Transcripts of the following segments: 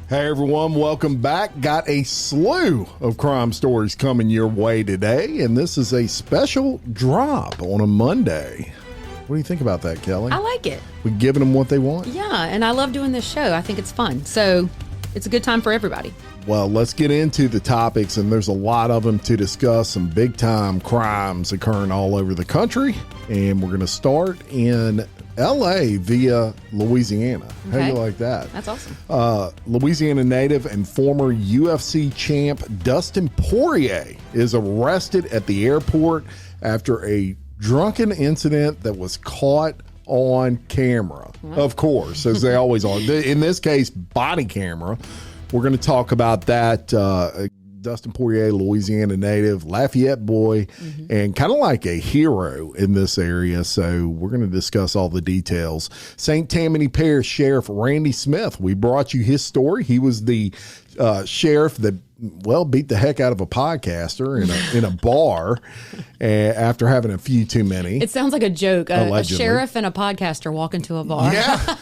Hey everyone, welcome back. Got a slew of crime stories coming your way today, and this is a special drop on a Monday. What do you think about that, Kelly? I like it. We giving them what they want? Yeah, and I love doing this show. I think it's fun. So it's a good time for everybody. Well, let's get into the topics, and there's a lot of them to discuss. Some big-time crimes occurring all over the country, and we're going to start in L.A. via Louisiana. Okay. How do you like that? That's awesome. Louisiana native and former UFC champ Dustin Poirier is arrested at the airport after a drunken incident that was caught on camera. Of course, as they always are. In this case, body camera. We're going to talk about that. Dustin Poirier, Louisiana native, Lafayette boy, and kind of like a hero in this area. So we're going to discuss all the details. St. Tammany Parish Sheriff Randy Smith, we brought you his story. He was the sheriff that, well, beat the heck out of a podcaster in a bar after having a few too many. It sounds like a joke. A sheriff and a podcaster walk into a bar. Yeah.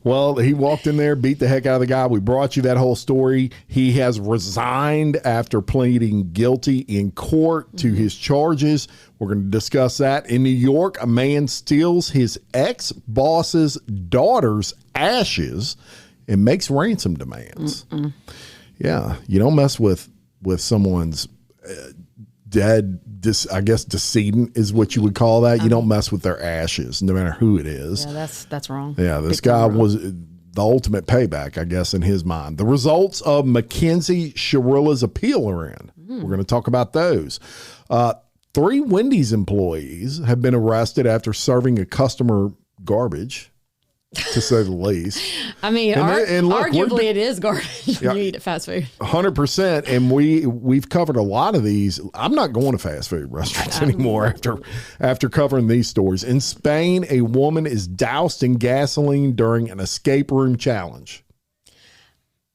Well, he walked in there, beat the heck out of the guy. We brought you that whole story. He has resigned after pleading guilty in court to his charges. We're going to discuss that. In New York, a man steals his ex-boss's daughter's ashes and makes ransom demands. Yeah, you don't mess with someone's dead, I guess decedent is what you would call that. You don't mess with their ashes, no matter who it is. Yeah, that's wrong. Yeah, this guy was the ultimate payback, I guess, in his mind. The results of Makenzie Sharilla's appeal are in. We're going to talk about those. 3 Wendy's employees have been arrested after serving a customer garbage, to say the least. I mean, and look, arguably it is garbage when you eat at fast food. 100%. And we've covered a lot of these. I'm not going to fast food restaurants anymore after covering these stories. In Spain, a woman is doused in gasoline during an escape room challenge.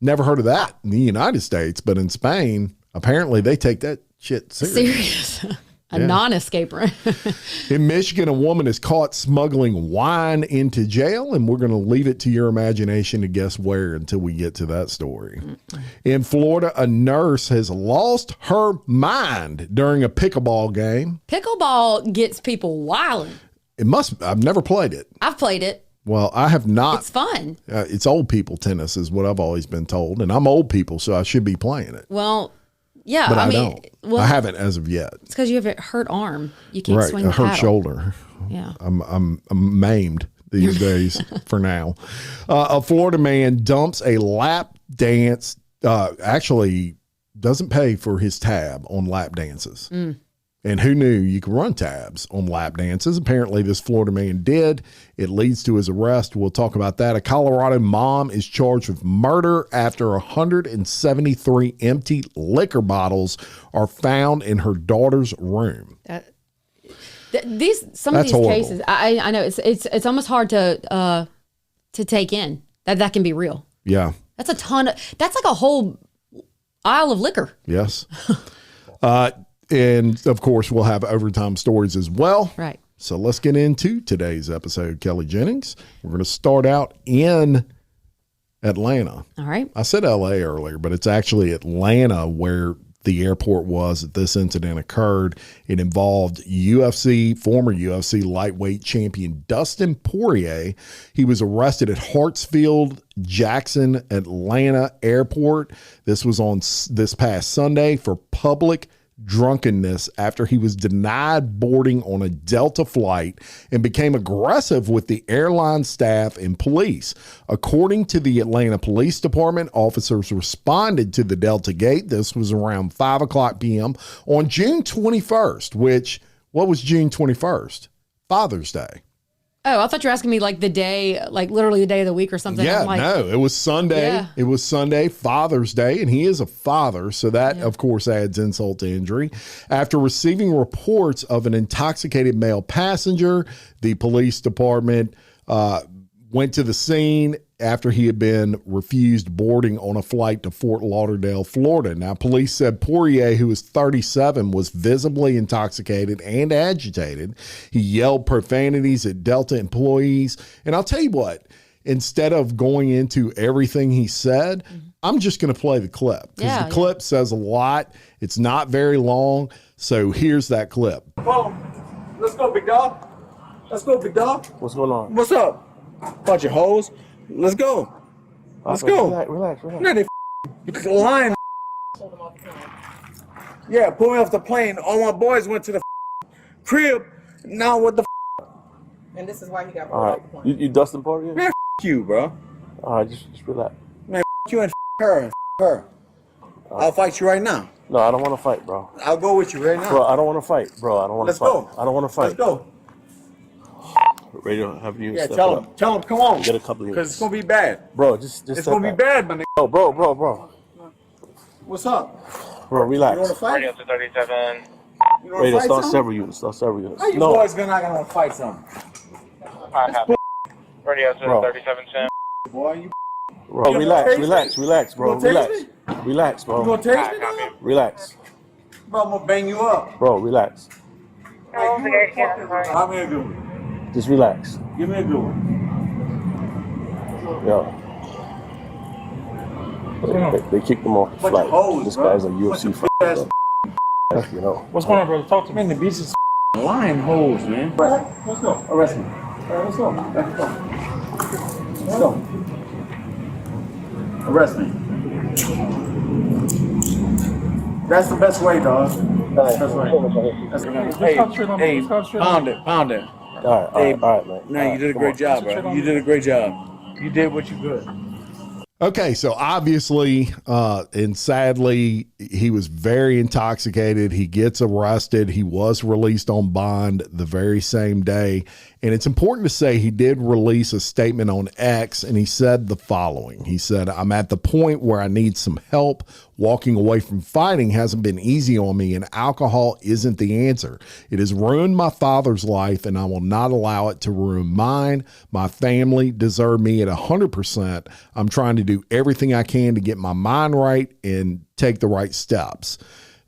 Never heard of that in the United States, but in Spain, apparently they take that shit serious. A non-escape room. In Michigan, a woman is caught smuggling wine into jail, and we're going to leave it to your imagination to guess where until we get to that story. In Florida, a nurse has lost her mind during a pickleball game. Pickleball gets people wilding. I've never played it. I've played it. Well, I have not. It's fun. It's old people tennis is what I've always been told, and I'm old people, so I should be playing it. Well, yeah, but I don't. Well, I haven't as of yet. It's because you have a hurt arm. You can't swing the paddle. A hurt shoulder. Yeah, I'm maimed these days for now. A Florida man dumps a lap dance. Actually, doesn't pay for his tab on lap dances. And who knew you could run tabs on lap dances? Apparently, this Florida man did. It leads to his arrest. We'll talk about that. A Colorado mom is charged with murder after 173 empty liquor bottles are found in her daughter's room. Some of these horrible cases, I know it's almost hard to take in that can be real. Yeah, that's like a whole aisle of liquor. Yes. And, of course, we'll have overtime stories as well. Right. So let's get into today's episode, Kelly Jennings. We're going to start out in Atlanta. All right. I said L.A. earlier, but it's actually Atlanta where the airport was that this incident occurred. It involved former UFC lightweight champion Dustin Poirier. He was arrested at Hartsfield-Jackson Atlanta Airport. This was on this past Sunday for public drunkenness after he was denied boarding on a Delta flight and became aggressive with the airline staff and police. According to the Atlanta Police Department, officers responded to the Delta gate. This was around 5:00 p.m. on June 21st, what was June 21st? Father's Day. Oh, I thought you were asking me like the day, like literally the day of the week or something. Yeah, no, it was Sunday. Yeah. It was Sunday, Father's Day, and he is a father, so that, of course, adds insult to injury. After receiving reports of an intoxicated male passenger, the police department went to the scene after he had been refused boarding on a flight to Fort Lauderdale, Florida. Now, police said Poirier, who was 37, was visibly intoxicated and agitated. He yelled profanities at Delta employees. And I'll tell you what, instead of going into everything he said, I'm just going to play the clip because the clip says a lot. It's not very long. So here's that clip. Let's go, big dog. Let's go, big dog. What's going on? What's up? Bunch of hoes. Let's go. Let's go. Relax. No, they lying. Yeah, pull me off the plane. All my boys went to the crib. Now what the And this is why he got all right. off the plane. You Dustin Poirier? Man, you, bro. All right, just relax. Man, you and her and her. I'll fight you right now. No, I don't want to fight, bro. I'll go with you right now. Bro, I don't want to fight, bro. I don't want to fight. Let's go. I don't want to fight. Let's go. Radio, have you? Yeah, step tell up. him. Tell him, come on. Get a couple of Because it's going to be bad. Bro, just It's step going to be back. bad, my nigga. Bro. What's up? Bro, relax. You want to fight? Radio 237. You want Radio, to fight start something? several units. How you boys not going to fight something? Radio Bro. 237 Sim. Boy, you Bro, You relax, gonna relax, relax, bro. You gonna Relax. taste Relax, going bro. to taste Alright, me, copy. dog? Relax. Bro, I'm going to bang you up. Bro, relax. Give me a good one. Just relax. Give me a good one. Yo. They kicked him off the Bunch of flight. hoes, This bro. guy's a UFC Bunch of fighter. You know. What's going on, brother? Talk to me. Man, the beach is lying hoes, man. Let's go. Arrest me. Let's go. Let's go. Let's go. Arrest me. That's the best way, dog. That's the best way. That's the best way. Hey, pound it. All right, man. No, you did a great job, bro. You did a great job. You did what you could. Okay, so obviously, and sadly, he was very intoxicated. He gets arrested. He was released on bond the very same day. And it's important to say he did release a statement on X, and he said the following. He said, "I'm at the point where I need some help. Walking away from fighting hasn't been easy on me, and alcohol isn't the answer. It has ruined my father's life, and I will not allow it to ruin mine. My family deserve me at 100%. I'm trying to do everything I can to get my mind right and take the right steps."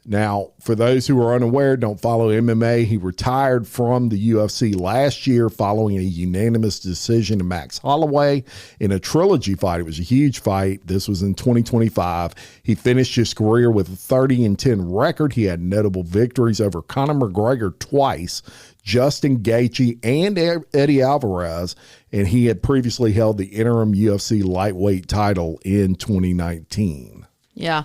Now, for those who are unaware, don't follow MMA, he retired from the UFC last year following a unanimous decision to Max Holloway in a trilogy fight. It was a huge fight. This was in 2025. He finished his career with a 30-10 record. He had notable victories over Conor McGregor twice, Justin Gaethje, and Eddie Alvarez, and he had previously held the interim UFC lightweight title in 2019. Yeah.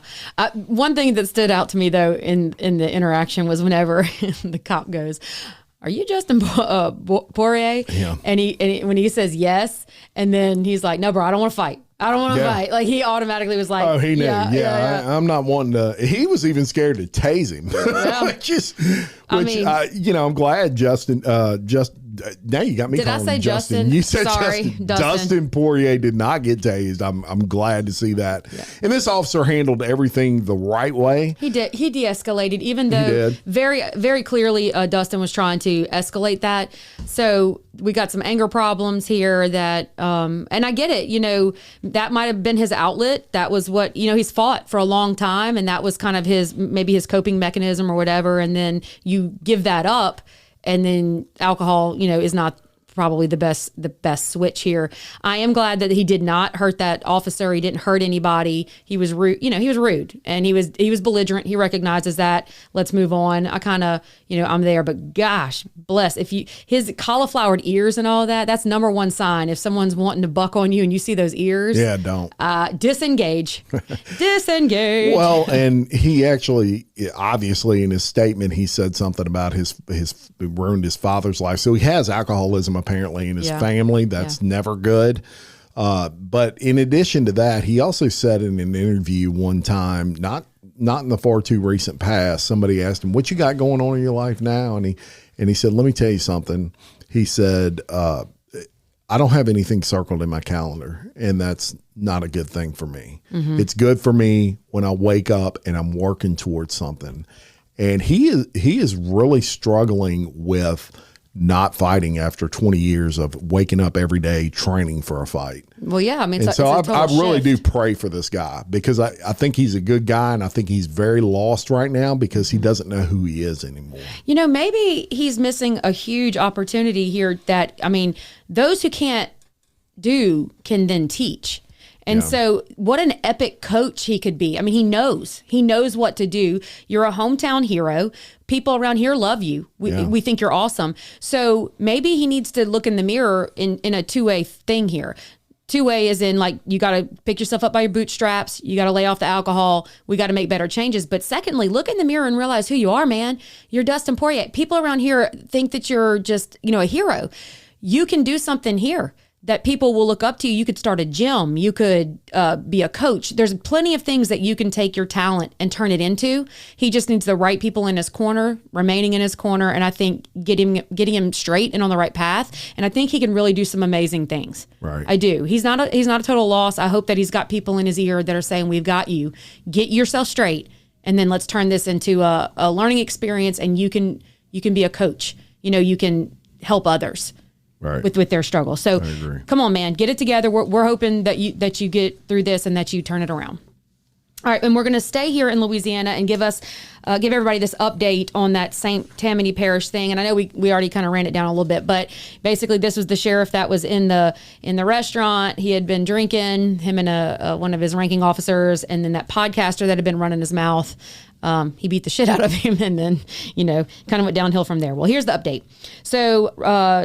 One thing that stood out to me, though, in the interaction was whenever the cop goes, "Are you Dustin Poirier?" Yeah. And when he says yes, and then he's like, "No, bro, I don't want to fight. I don't want to fight." Like, he automatically was like, "Oh, he knew." Yeah. I'm not wanting to. He was even scared to tase him. I'm glad Justin. Now you got me. Did I calling say him Justin? You said Sorry, Justin. Dustin. Dustin Poirier did not get tased. I'm glad to see that. Yeah. And this officer handled everything the right way. He did. He de-escalated, even though did. very, very clearly Dustin was trying to escalate that. So we got some anger problems here that, and I get it, that might have been his outlet. That was what, he's fought for a long time, and that was kind of maybe his coping mechanism or whatever. And then you give that up, and then alcohol, is not probably the best switch here. I am glad that he did not hurt that officer. He didn't hurt anybody. He was rude. He was rude, and he was belligerent. He recognizes that. Let's move on. I kind of, I'm there, but gosh, bless. His cauliflowered ears and all that, that's number one sign. If someone's wanting to buck on you and you see those ears, yeah, don't disengage. Disengage. Well, and he actually, obviously, in his statement, he said something about his ruined his father's life. So he has alcoholism apparently in his family. That's never good. But in addition to that, he also said in an interview one time, not in the far too recent past, somebody asked him, "What you got going on in your life now?" And he said, "Let me tell you something." He said, "I don't have anything circled in my calendar, and that's not a good thing for me. Mm-hmm. It's good for me when I wake up and I'm working towards something." And he is really struggling with not fighting after 20 years of waking up every day training for a fight. Well, yeah, I mean, and so I really do pray for this guy, because I think he's a good guy, and I think he's very lost right now because he doesn't know who he is anymore. Maybe he's missing a huge opportunity here that, those who can't do can then teach. And so what an epic coach he could be. I mean, he knows what to do. You're a hometown hero. People around here love you. We think you're awesome. So maybe he needs to look in the mirror in a two-way thing here. Two-way is in, like, you got to pick yourself up by your bootstraps. You got to lay off the alcohol. We got to make better changes. But secondly, look in the mirror and realize who you are, man. You're Dustin Poirier. People around here think that you're just, a hero. You can do something here that people will look up to you. You could start a gym. You could be a coach. There's plenty of things that you can take your talent and turn it into. He just needs the right people in his corner, remaining in his corner, and I think getting him straight and on the right path. And I think he can really do some amazing things. Right. I do. He's not a total loss. I hope that he's got people in his ear that are saying, we've got you. Get yourself straight, and then let's turn this into a learning experience, and you can be a coach. You can help others. Right. With their struggle. So come on, man, get it together. We're hoping that you get through this and that you turn it around. All right, and we're going to stay here in Louisiana and give everybody this update on that St. Tammany Parish thing. And I know we already kind of ran it down a little bit, but basically this was the sheriff that was in the restaurant. He had been drinking, him and one of his ranking officers, and then that podcaster that had been running his mouth. He beat the shit out of him and then, kind of went downhill from there. Well, here's the update. So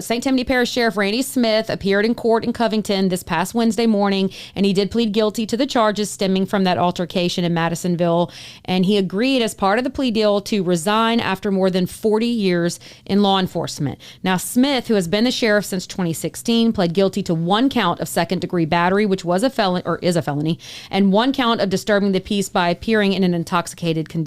St. Tammany Parish Sheriff Randy Smith appeared in court in Covington this past Wednesday morning, and he did plead guilty to the charges stemming from that altercation in Madisonville. And he agreed as part of the plea deal to resign after more than 40 years in law enforcement. Now, Smith, who has been the sheriff since 2016, pled guilty to one count of second-degree battery, which was is a felony, and one count of disturbing the peace by appearing in an intoxicated condition.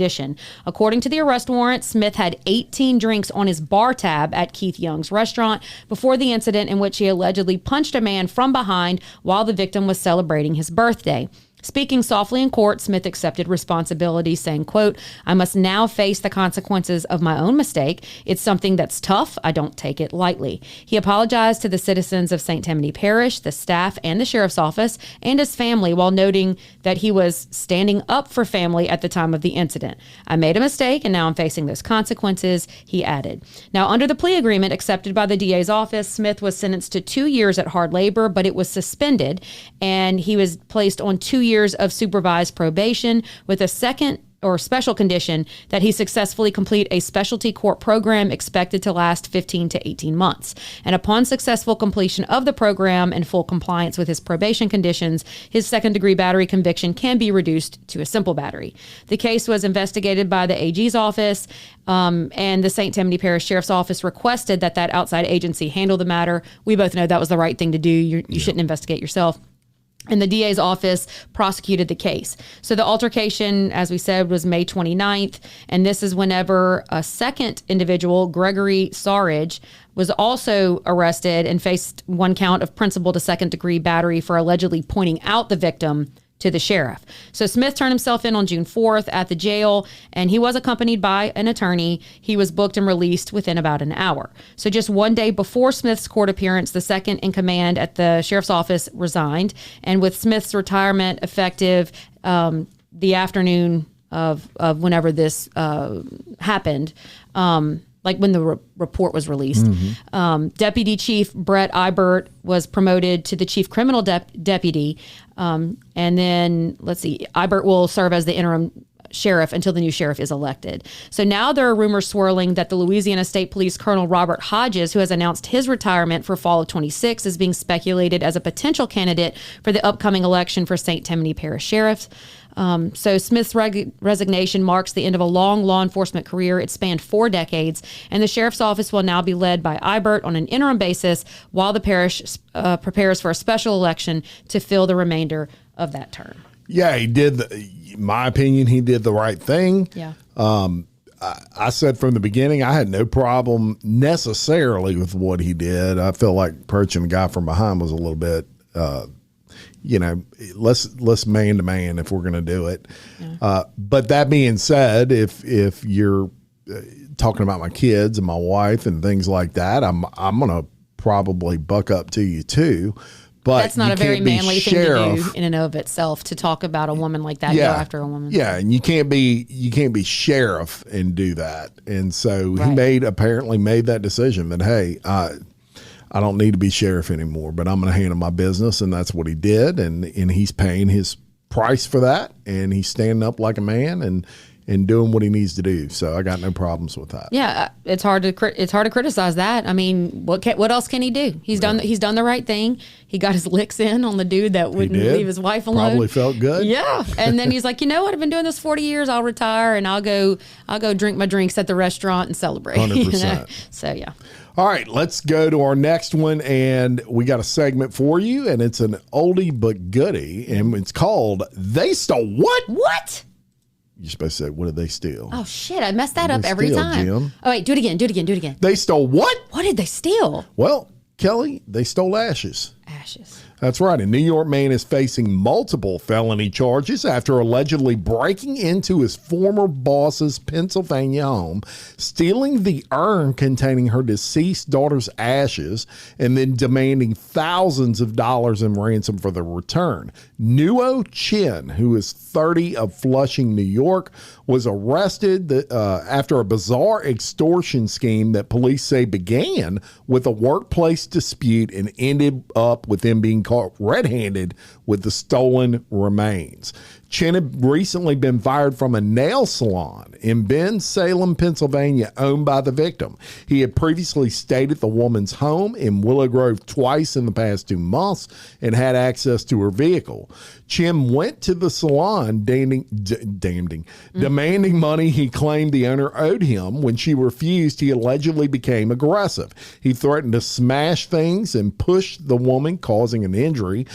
According to the arrest warrant, Smith had 18 drinks on his bar tab at Keith Young's restaurant before the incident in which he allegedly punched a man from behind while the victim was celebrating his birthday. Speaking softly in court, Smith accepted responsibility, saying, quote, "I must now face the consequences of my own mistake. It's something that's tough. I don't take it lightly." He apologized to the citizens of St. Tammany Parish, the staff, and the sheriff's office, and his family, while noting that he was standing up for family at the time of the incident. "I made a mistake, and now I'm facing those consequences," he added. Now, under the plea agreement accepted by the DA's office, Smith was sentenced to 2 years at hard labor, but it was suspended, and he was placed on 2 years of supervised probation with a second or special condition that he successfully complete a specialty court program expected to last 15 to 18 months. And upon successful completion of the program and full compliance with his probation conditions, his second-degree battery conviction can be reduced to a simple battery. The case was investigated by the AG's office, and the St. Tammany Parish Sheriff's Office requested that outside agency handle the matter. We both know that was the right thing to do. You shouldn't investigate yourself. And the DA's office prosecuted the case. So the altercation, as we said, was May 29th. And this is whenever a second individual, Gregory Sarridge, was also arrested and faced one count of principal to second degree battery for allegedly pointing out the victim to the sheriff. So Smith turned himself in on June 4th at the jail, and he was accompanied by an attorney. He was booked and released within about an hour. So just one day before Smith's court appearance, the second in command at the sheriff's office resigned. And with Smith's retirement effective the afternoon of whenever this happened, like when the report was released. Deputy Chief Brett Ibert was promoted to the Chief Criminal Deputy. And then, let's see, Ibert will serve as the interim sheriff until the new sheriff is elected. So now there are rumors swirling that the Louisiana State Police Colonel Robert Hodges, who has announced his retirement for fall of 26, is being speculated as a potential candidate for the upcoming election for St. Tammany Parish Sheriff. So Smith's resignation marks the end of a long law enforcement career. It spanned 4 decades, and the sheriff's office will now be led by Ibert on an interim basis while the parish prepares for a special election to fill the remainder of that term. Yeah, he did. In my opinion, he did the right thing. Yeah. I said from the beginning, I had no problem necessarily with what he did. I feel like approaching the guy from behind was a little bit, let's man to man if we're going to do it. Yeah. But that being said, if you're talking about my kids and my wife and things like that, I'm going to probably buck up to you too. But that's not a very manly thing to do in and of itself, to talk about a woman like that, go after a woman. Yeah, and you can't be sheriff and do that. And so he apparently made that decision that, hey, I don't need to be sheriff anymore, but I'm going to handle my business. And that's what he did. And he's paying his price for that. And he's standing up like a man and doing what he needs to do. So I got no problems with that. Yeah, it's hard to criticize that. I mean, what else can he do? He's done the right thing. He got his licks in on the dude that wouldn't leave his wife alone. Probably felt good. Yeah, and then he's like, you know what? I've been doing this 40 years. I'll retire and I'll go drink my drinks at the restaurant and celebrate. 100%. You know? So yeah. All right, let's go to our next one, and we got a segment for you, and it's an oldie but goodie, and it's called "They Stole What?" What? You're supposed to say, "What did they steal?" Oh shit! I messed that What up did they every steal, time. Jim? Oh wait, do it again. They stole what? What did they steal? Well, Kelly, they stole ashes. Ashes. That's right. A New York man is facing multiple felony charges after allegedly breaking into his former boss's Pennsylvania home, stealing the urn containing her deceased daughter's ashes, and then demanding thousands of dollars in ransom for the return. Nuo Chin, who is 30 of Flushing, New York, was arrested after a bizarre extortion scheme that police say began with a workplace dispute and ended up with him being caught red-handed with the stolen remains. Chin had recently been fired from a nail salon in Salem, Pennsylvania, owned by the victim. He had previously stayed at the woman's home in Willow Grove twice in the past 2 months and had access to her vehicle. Chin went to the salon demanding money he claimed the owner owed him. When she refused, he allegedly became aggressive. He threatened to smash things and push the woman, causing an injury.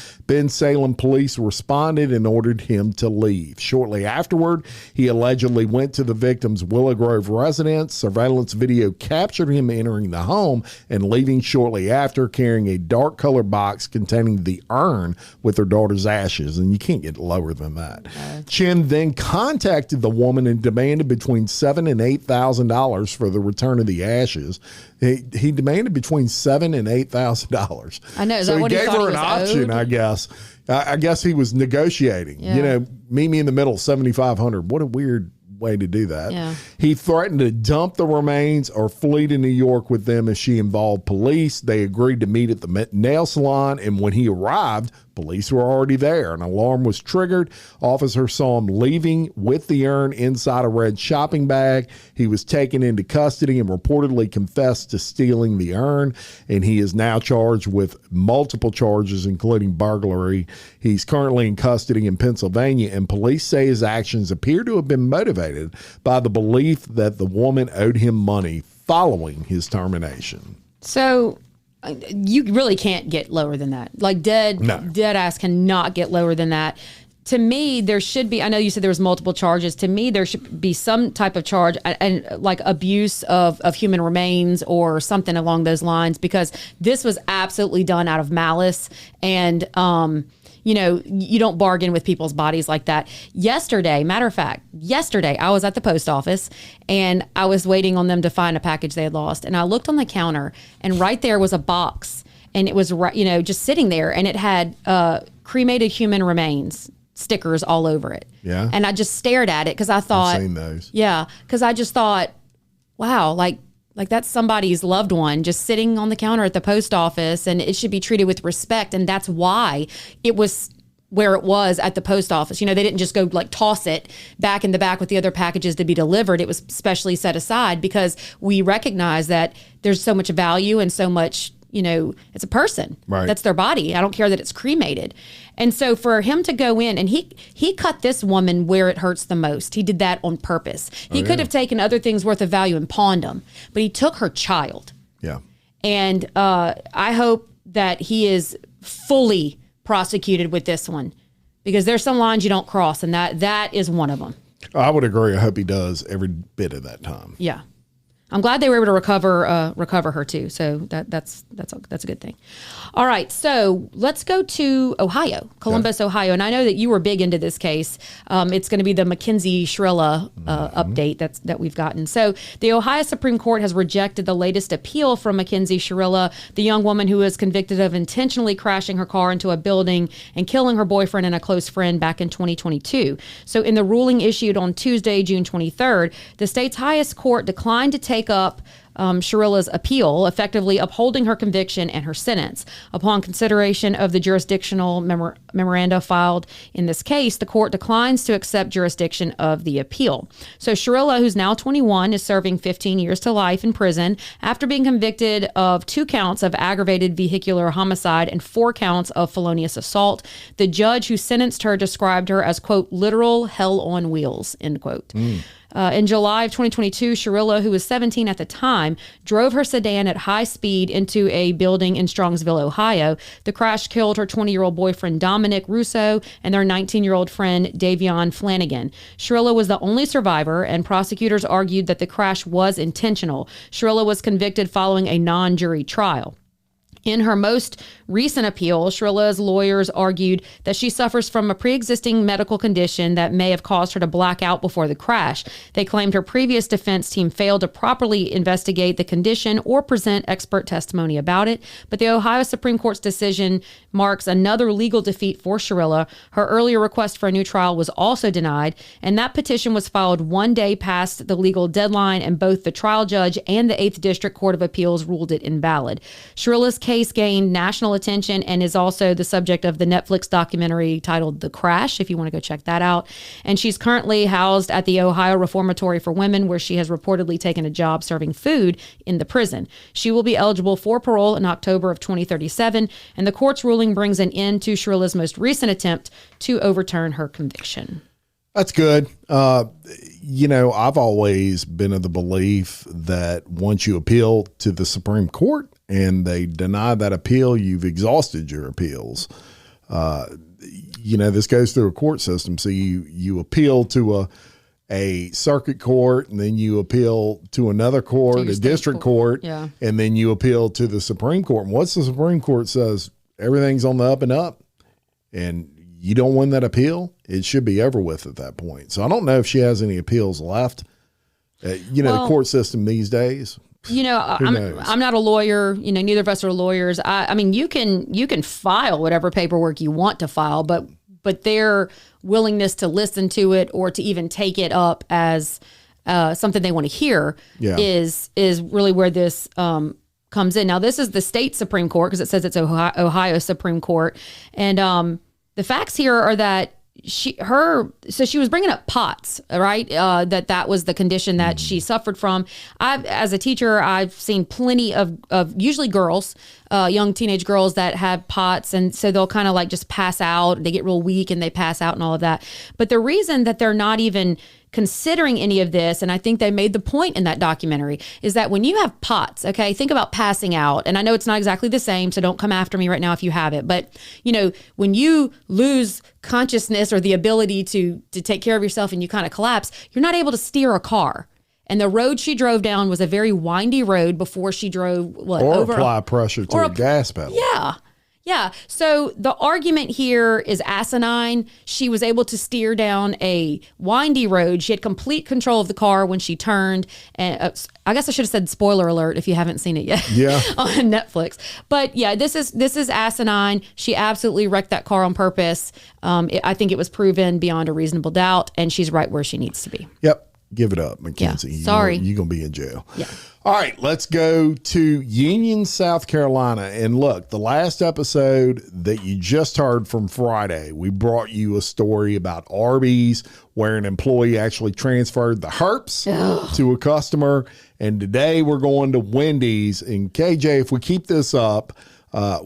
Salem police responded and ordered him to leave. Shortly afterward, he allegedly went to the victim's Willow Grove residence. Surveillance video captured him entering the home and leaving shortly after, carrying a dark colored box containing the urn with her daughter's ashes. And you can't get lower than that. Chin then contacted the woman and demanded between $7,000 and $8,000 for the return of the ashes. He demanded between $7,000 and $8,000. I know. Is so that he what gave her an owed? option, I guess. I guess he was negotiating. Yeah. You know, meet me in the middle, $7,500. What a weird way to do that. Yeah. He threatened to dump the remains or flee to New York with them if she involved police. They agreed to meet at the nail salon, and when he arrived, police were already there. An alarm was triggered. Officers saw him leaving with the urn inside a red shopping bag. He was taken into custody and reportedly confessed to stealing the urn, and he is now charged with multiple charges, including burglary. He's currently in custody in Pennsylvania, and police say his actions appear to have been motivated by the belief that the woman owed him money following his termination. So you really can't get lower than that. Like dead ass cannot get lower than that. To me, there should be, I know you said there was multiple charges. To me, there should be some type of charge and like abuse of human remains or something along those lines, because this was absolutely done out of malice. And, you know, you don't bargain with people's bodies like that. Matter of fact, yesterday I was at the post office and I was waiting on them to find a package they had lost. And I looked on the counter and right there was a box, and it was, you know, just sitting there, and it had cremated human remains stickers all over it. Yeah. And I just stared at it because I thought, I've seen those. Yeah. Because I just thought, wow, like that's somebody's loved one just sitting on the counter at the post office, and it should be treated with respect. And that's why it was where it was at the post office. You know, they didn't just go like toss it back in the back with the other packages to be delivered. It was specially set aside because we recognize that there's so much value and so much, you know, it's a person. Right. That's their body. I don't care that it's cremated. And so for him to go in and he cut this woman where it hurts the most. He did that on purpose. He could have taken other things worth of value and pawned them, but he took her child. Yeah. And I hope that he is fully prosecuted with this one, because there's some lines you don't cross, and that is one of them. I would agree. I hope he does every bit of that time. Yeah. I'm glad they were able to recover her too. So that's a good thing. All right, so let's go to Ohio, Columbus, Ohio, and I know that you were big into this case. It's going to be the Makenzie Sharilla update that we've gotten. So the Ohio Supreme Court has rejected the latest appeal from Makenzie Sharilla, the young woman who was convicted of intentionally crashing her car into a building and killing her boyfriend and a close friend back in 2022. So in the ruling issued on Tuesday, June 23rd, the state's highest court declined to take up Sharilla's appeal, effectively upholding her conviction and her sentence. Upon consideration of the jurisdictional memoranda filed in this case, the court declines to accept jurisdiction of the appeal. So Sharilla, who's now 21, is serving 15 years to life in prison after being convicted of 2 counts of aggravated vehicular homicide and 4 counts of felonious assault. The judge who sentenced her described her as, quote, literal hell on wheels, end quote. In July of 2022, Sharilla, who was 17 at the time, drove her sedan at high speed into a building in Strongsville, Ohio. The crash killed her 20-year-old boyfriend, Dominic Russo, and their 19-year-old friend, Davion Flanagan. Sharilla was the only survivor, and prosecutors argued that the crash was intentional. Sharilla was convicted following a non-jury trial. In her most recent appeal, Sharilla's lawyers argued that she suffers from a pre-existing medical condition that may have caused her to black out before the crash. They claimed her previous defense team failed to properly investigate the condition or present expert testimony about it. But the Ohio Supreme Court's decision marks another legal defeat for Sharilla. Her earlier request for a new trial was also denied, and that petition was filed 1 day past the legal deadline, and both the trial judge and the 8th District Court of Appeals ruled it invalid. Sharilla's case gained national attention and is also the subject of the Netflix documentary titled The Crash, if you want to go check that out. And she's currently housed at the Ohio Reformatory for Women, where she has reportedly taken a job serving food in the prison. She will be eligible for parole in October of 2037, and the court's ruling brings an end to Sharilla's most recent attempt to overturn her conviction. That's good. I've always been of the belief that once you appeal to the Supreme Court and they deny that appeal, you've exhausted your appeals. This goes through a court system. So you appeal to a circuit court, and then you appeal to another court, a district court, and then you appeal to the Supreme Court. And once the Supreme Court says everything's on the up and up, and you don't win that appeal, it should be over with at that point. So I don't know if she has any appeals left. The court system these days. I'm not a lawyer. Neither of us are lawyers. I mean, you can file whatever paperwork you want to file, but their willingness to listen to it or to even take it up as something they want to hear is really where this comes in. Now, this is the state Supreme Court because it says it's Ohio Supreme Court, and the facts here are that she was bringing up POTS, right? That was the condition that she suffered from. As a teacher, I've seen plenty of usually girls, young teenage girls that have POTS, and so they'll kind of like just pass out. They get real weak and they pass out and all of that. But the reason that they're not even considering any of this, and I think they made the point in that documentary, is that when you have POTS, okay, think about passing out. And I know it's not exactly the same, so don't come after me right now if you have it. But, when you lose consciousness or the ability to take care of yourself and you kind of collapse, you're not able to steer a car. And the road she drove down was a very windy road before she drove, apply pressure to a gas pedal. Yeah. So the argument here is asinine. She was able to steer down a windy road. She had complete control of the car when she turned. And I guess I should have said spoiler alert if you haven't seen it yet. On Netflix. But yeah, this is asinine. She absolutely wrecked that car on purpose. I think it was proven beyond a reasonable doubt, and she's right where she needs to be. Yep. Give it up, Makenzie. Yeah, sorry. You're going to be in jail. Yeah. All right, let's go to Union, South Carolina. And look, the last episode that you just heard from Friday, we brought you a story about Arby's where an employee actually transferred the herps to a customer. And today we're going to Wendy's. And KJ, if we keep this up,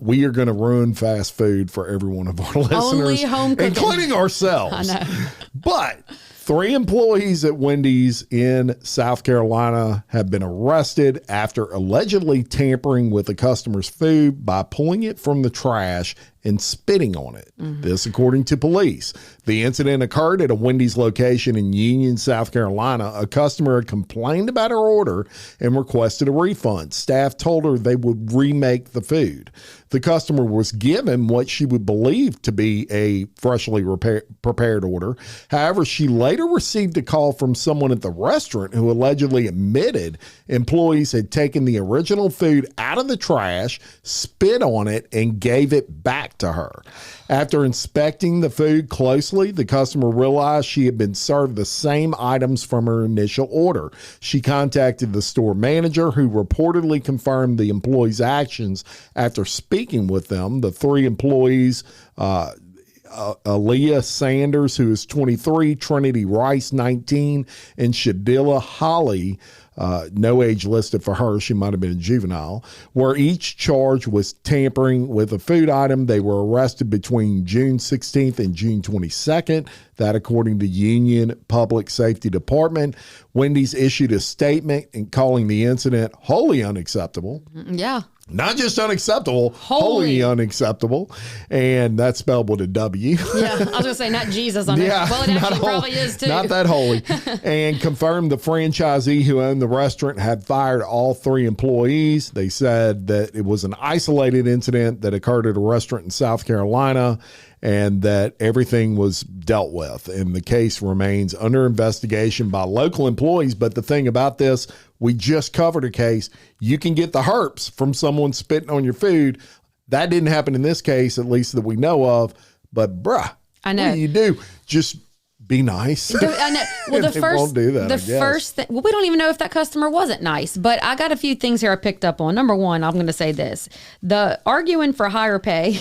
we are going to ruin fast food for every one of our listeners, only home cooking, including ourselves. I know. But 3 employees at Wendy's in South Carolina have been arrested after allegedly tampering with a customer's food by pulling it from the trash and spitting on it. This, according to police. The incident occurred at a Wendy's location in Union, South Carolina. A customer had complained about her order and requested a refund. Staff told her they would remake the food. The customer was given what she would believe to be a freshly prepared order. However, she later received a call from someone at the restaurant who allegedly admitted employees had taken the original food out of the trash, spit on it, and gave it back back to her. After inspecting the food closely, the customer realized she had been served the same items from her initial order. She contacted the store manager, who reportedly confirmed the employees' actions after speaking with them. The three employees, Aaliyah Sanders, who is 23, Trinity Rice, 19, and Shadilla Holly, no age listed for her, she might have been a juvenile, were each charged with tampering with a food item. They were arrested between June 16th and June 22nd. That, according to Union Public Safety Department. Wendy's issued a statement in calling the incident wholly unacceptable. Yeah. Not just unacceptable, wholly unacceptable. And that's spelled with a W. Yeah, I was going to say not Jesus on it. Well, it actually probably is too. Not that holy. And confirmed the franchisee who owned the restaurant had fired all three employees. They said that it was an isolated incident that occurred at a restaurant in South Carolina, and that everything was dealt with. And the case remains under investigation by local employees. But the thing about this, we just covered a case. You can get the herpes from someone spitting on your food. That didn't happen in this case, at least that we know of. But bruh, I know. What do you do? Just be nice. I know. Well, the They first, won't do that, the I guess. first thing. Well, we don't even know if that customer wasn't nice. But I got a few things here I picked up on. Number one, I'm going to say this: the arguing for higher pay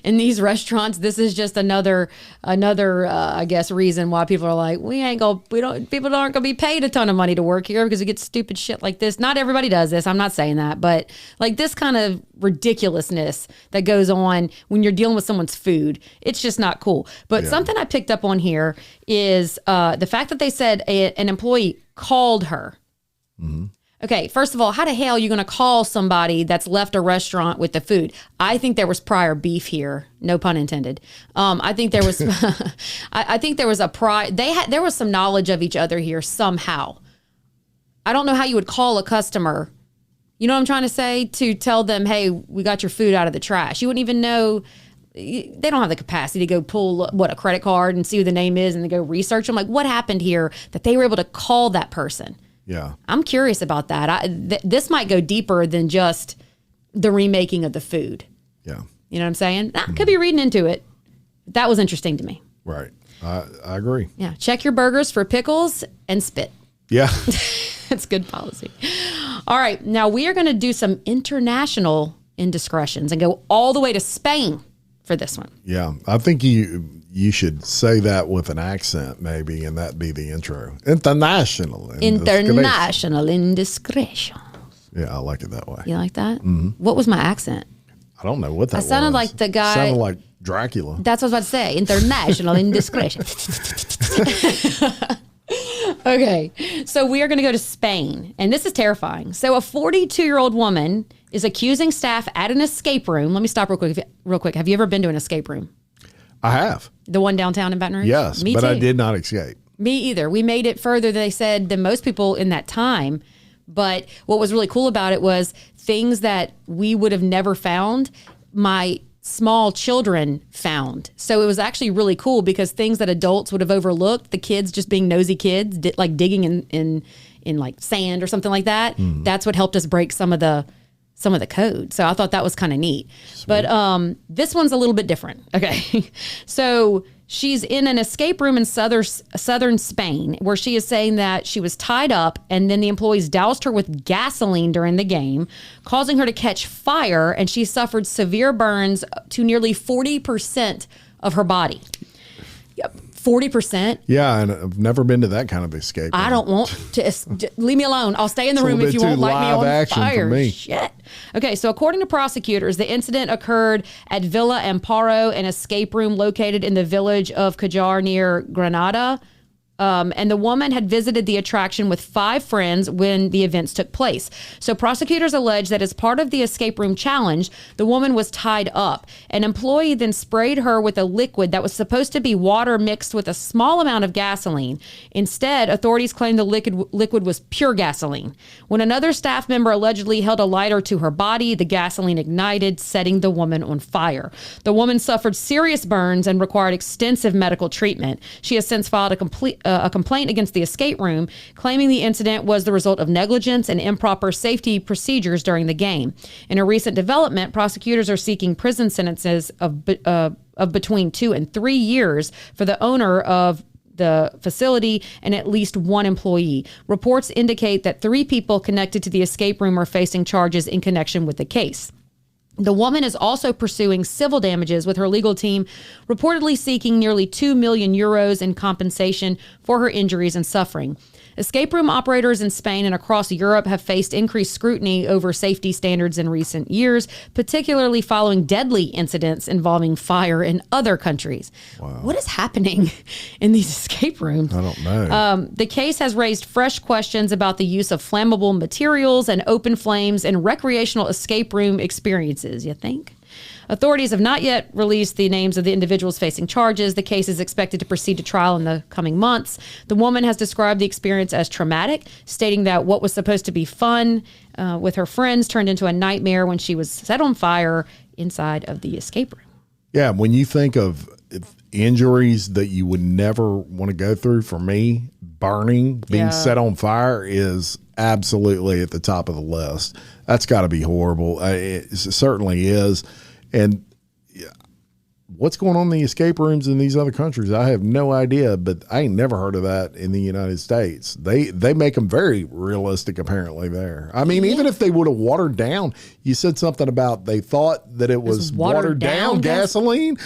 in these restaurants. This is just another, I guess, reason why people are like, people aren't going to be paid a ton of money to work here because we get stupid shit like this. Not everybody does this. I'm not saying that, but like this kind of ridiculousness that goes on when you're dealing with someone's food, it's just not cool. But something I picked up on here is the fact that they said an employee called her. Mm-hmm. Okay, first of all, how the hell are you going to call somebody that's left a restaurant with the food? I think there was prior beef here, no pun intended. I think there was, I think there was there was some knowledge of each other here somehow. I don't know how you would call a customer. You know what I'm trying to say? To tell them, hey, we got your food out of the trash. You wouldn't even know. They don't have the capacity to go pull a credit card and see who the name is and then go research them. Like, what happened here that they were able to call that person? Yeah. I'm curious about that. This might go deeper than just the remaking of the food. Yeah. You know what I'm saying? I could be reading into it. That was interesting to me. Right. I agree. Yeah. Check your burgers for pickles and spit. Yeah. That's good policy. All right. Now we are going to do some international indiscretions and go all the way to Spain for this one. Yeah. I think you should say that with an accent maybe, and that'd be the intro. International indiscretions. Yeah, I like it that way. You like that? Mm-hmm. What was my accent? I don't know what that was. I sounded like the guy. Sounded like Dracula. That's what I was about to say. International indiscretions. Okay, so we are going to go to Spain, and this is terrifying. So a 42-year-old woman is accusing staff at an escape room. Let me stop real quick. Have you ever been to an escape room? I have. The one downtown in Baton Rouge? Yes, Me but too. I did not escape. Me either. We made it further, they said, than most people in that time. But what was really cool about it was things that we would have never found, my small children found. So it was actually really cool because things that adults would have overlooked, the kids just being nosy kids, like digging in like sand or something like that. That's what helped us break some of the code. So I thought that was kind of neat. Sweet. But this one's a little bit different. Okay. So she's in an escape room in southern Spain where she is saying that she was tied up and then the employees doused her with gasoline during the game, causing her to catch fire, and she suffered severe burns to nearly 40% of her body. Yep. 40%. Yeah, and I've never been to that kind of escape. I don't want to. Leave me alone. I'll stay in the room if you won't light me on fire. For me. Shit. Okay, so according to prosecutors, the incident occurred at Villa Amparo, an escape room located in the village of Cajar near Granada. And the woman had visited the attraction with 5 friends when the events took place. So prosecutors allege that as part of the escape room challenge, the woman was tied up. An employee then sprayed her with a liquid that was supposed to be water mixed with a small amount of gasoline. Instead, authorities claimed the liquid was pure gasoline. When another staff member allegedly held a lighter to her body, the gasoline ignited, setting the woman on fire. The woman suffered serious burns and required extensive medical treatment. She has since filed a complaint against the escape room, claiming the incident was the result of negligence and improper safety procedures during the game. In a recent development, prosecutors are seeking prison sentences of between 2 and 3 years for the owner of the facility and at least one employee. Reports indicate that 3 people connected to the escape room are facing charges in connection with the case. The woman is also pursuing civil damages with her legal team, reportedly seeking nearly 2 million euros in compensation for her injuries and suffering. Escape room operators in Spain and across Europe have faced increased scrutiny over safety standards in recent years, particularly following deadly incidents involving fire in other countries. Wow. What is happening in these escape rooms? I don't know. The case has raised fresh questions about the use of flammable materials and open flames in recreational escape room experiences, you think? Authorities have not yet released the names of the individuals facing charges. The case is expected to proceed to trial in the coming months. The woman has described the experience as traumatic, stating that what was supposed to be fun with her friends turned into a nightmare when she was set on fire inside of the escape room. Yeah, when you think of injuries that you would never want to go through, for me, burning, being set on fire is absolutely at the top of the list. That's got to be horrible. It certainly is. And what's going on in the escape rooms in these other countries, I have no idea, but I ain't never heard of that in the United States. They make them very realistic, apparently, there. I mean, even if they would have watered down, you said something about they thought that it was watered down gasoline.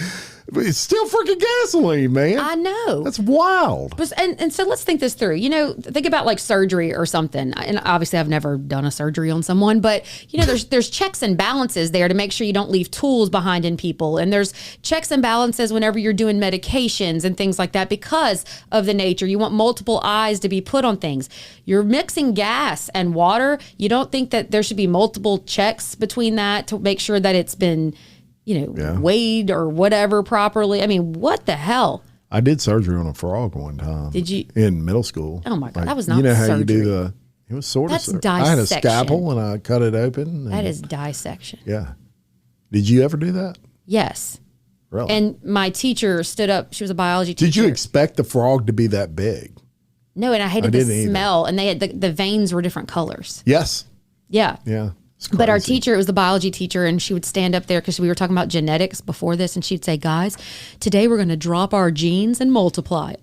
It's still freaking gasoline, man. I know. That's wild. But, and so let's think this through. You know, think about like surgery or something. And obviously I've never done a surgery on someone, but you know, there's checks and balances there to make sure you don't leave tools behind in people. And there's checks and balances whenever you're doing medications and things like that because of the nature. You want multiple eyes to be put on things. You're mixing gas and water. You don't think that there should be multiple checks between that to make sure that it's been, weighed or whatever properly. I mean, what the hell? I did surgery on a frog one time. Did you? In middle school. Oh my God, that was not surgery. You know how you do it was sort That's of. dissection. I had a scalpel and I cut it open. That is dissection. Yeah. Did you ever do that? Yes. Really? And my teacher stood up. She was a biology teacher. Did you expect the frog to be that big? No, and I hated the smell. And they had the veins were different colors. Yes. Yeah. Yeah. But our teacher, it was the biology teacher, and she would stand up there because we were talking about genetics before this, and she'd say, guys, today we're going to drop our genes and multiply.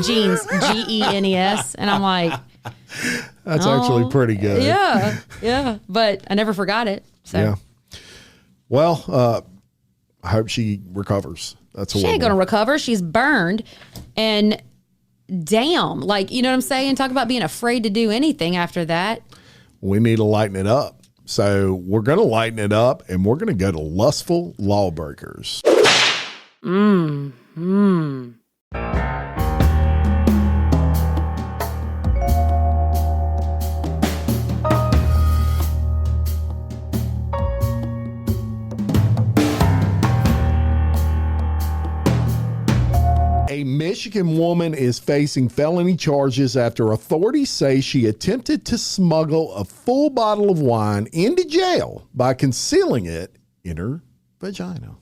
Genes, Genes. And I'm like, that's actually pretty good. Yeah, yeah. But I never forgot it. So. Yeah. Well, I hope she recovers. That's she ain't going to recover. She's burned. And damn, like, you know what I'm saying? Talk about being afraid to do anything after that. We need to lighten it up. So we're going to lighten it up, and we're going to go to Lustful Lawbreakers. A Michigan woman is facing felony charges after authorities say she attempted to smuggle a full bottle of wine into jail by concealing it in her vagina.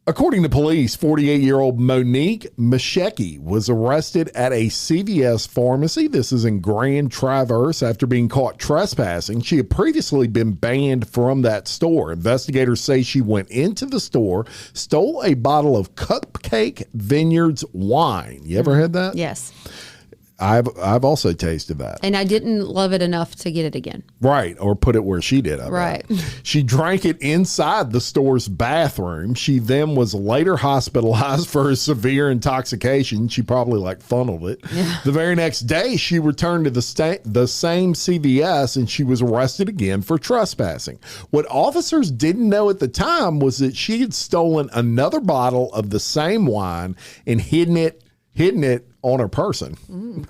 According to police, 48-year-old Monique Mashecki was arrested at a CVS pharmacy. This is in Grand Traverse after being caught trespassing. She had previously been banned from that store. Investigators say she went into the store, stole a bottle of Cupcake Vineyards wine. You ever had that? Yes. I've also tasted that. And I didn't love it enough to get it again. Right, or put it where she did. Right. She drank it inside the store's bathroom. She then was later hospitalized for a severe intoxication. She probably funneled it. Yeah. The very next day, she returned to the same CVS and she was arrested again for trespassing. What officers didn't know at the time was that she had stolen another bottle of the same wine and hidden it on her person.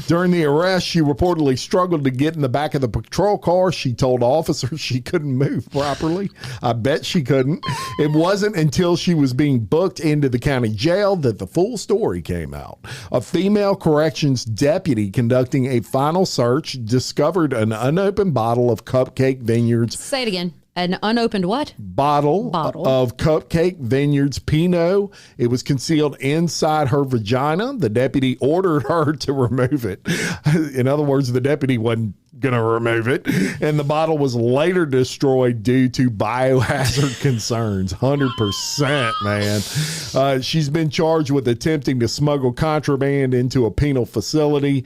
During the arrest, she reportedly struggled to get in the back of the patrol car. She told officers she couldn't move properly. I bet she couldn't. It wasn't until she was being booked into the county jail that the full story came out. A female corrections deputy conducting a final search discovered an unopened bottle of Cupcake Vineyards. Say it again. an unopened what? Bottle of Cupcake Vineyards Pinot. It was concealed inside her vagina. The deputy ordered her to remove it. In other words, the deputy wasn't going to remove it. And the bottle was later destroyed due to biohazard concerns. 100%, man. She's been charged with attempting to smuggle contraband into a penal facility,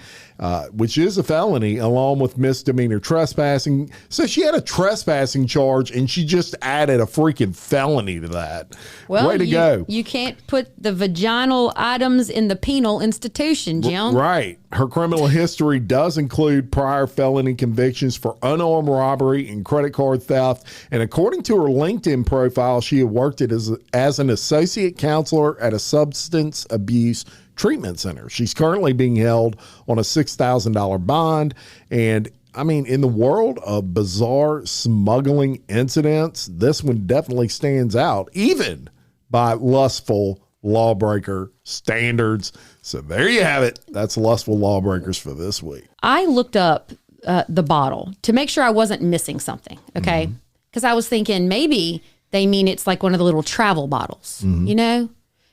which is a felony, along with misdemeanor trespassing. So she had a trespassing charge, and she just added a freaking felony to that. Well, way to go. You can't put the vaginal items in the penal institution, Jim. Right. Her criminal history does include prior felony convictions for unarmed robbery and credit card theft. And according to her LinkedIn profile, she had worked as an associate counselor at a substance abuse treatment center. She's currently being held on a $6,000 bond. And I mean, in the world of bizarre smuggling incidents, this one definitely stands out, even by Lustful Lawbreaker standards. So there you have it. That's Lustful Lawbreakers for this week. I looked up the bottle to make sure I wasn't missing something, okay? Because I was thinking maybe they mean it's like one of the little travel bottles, you know?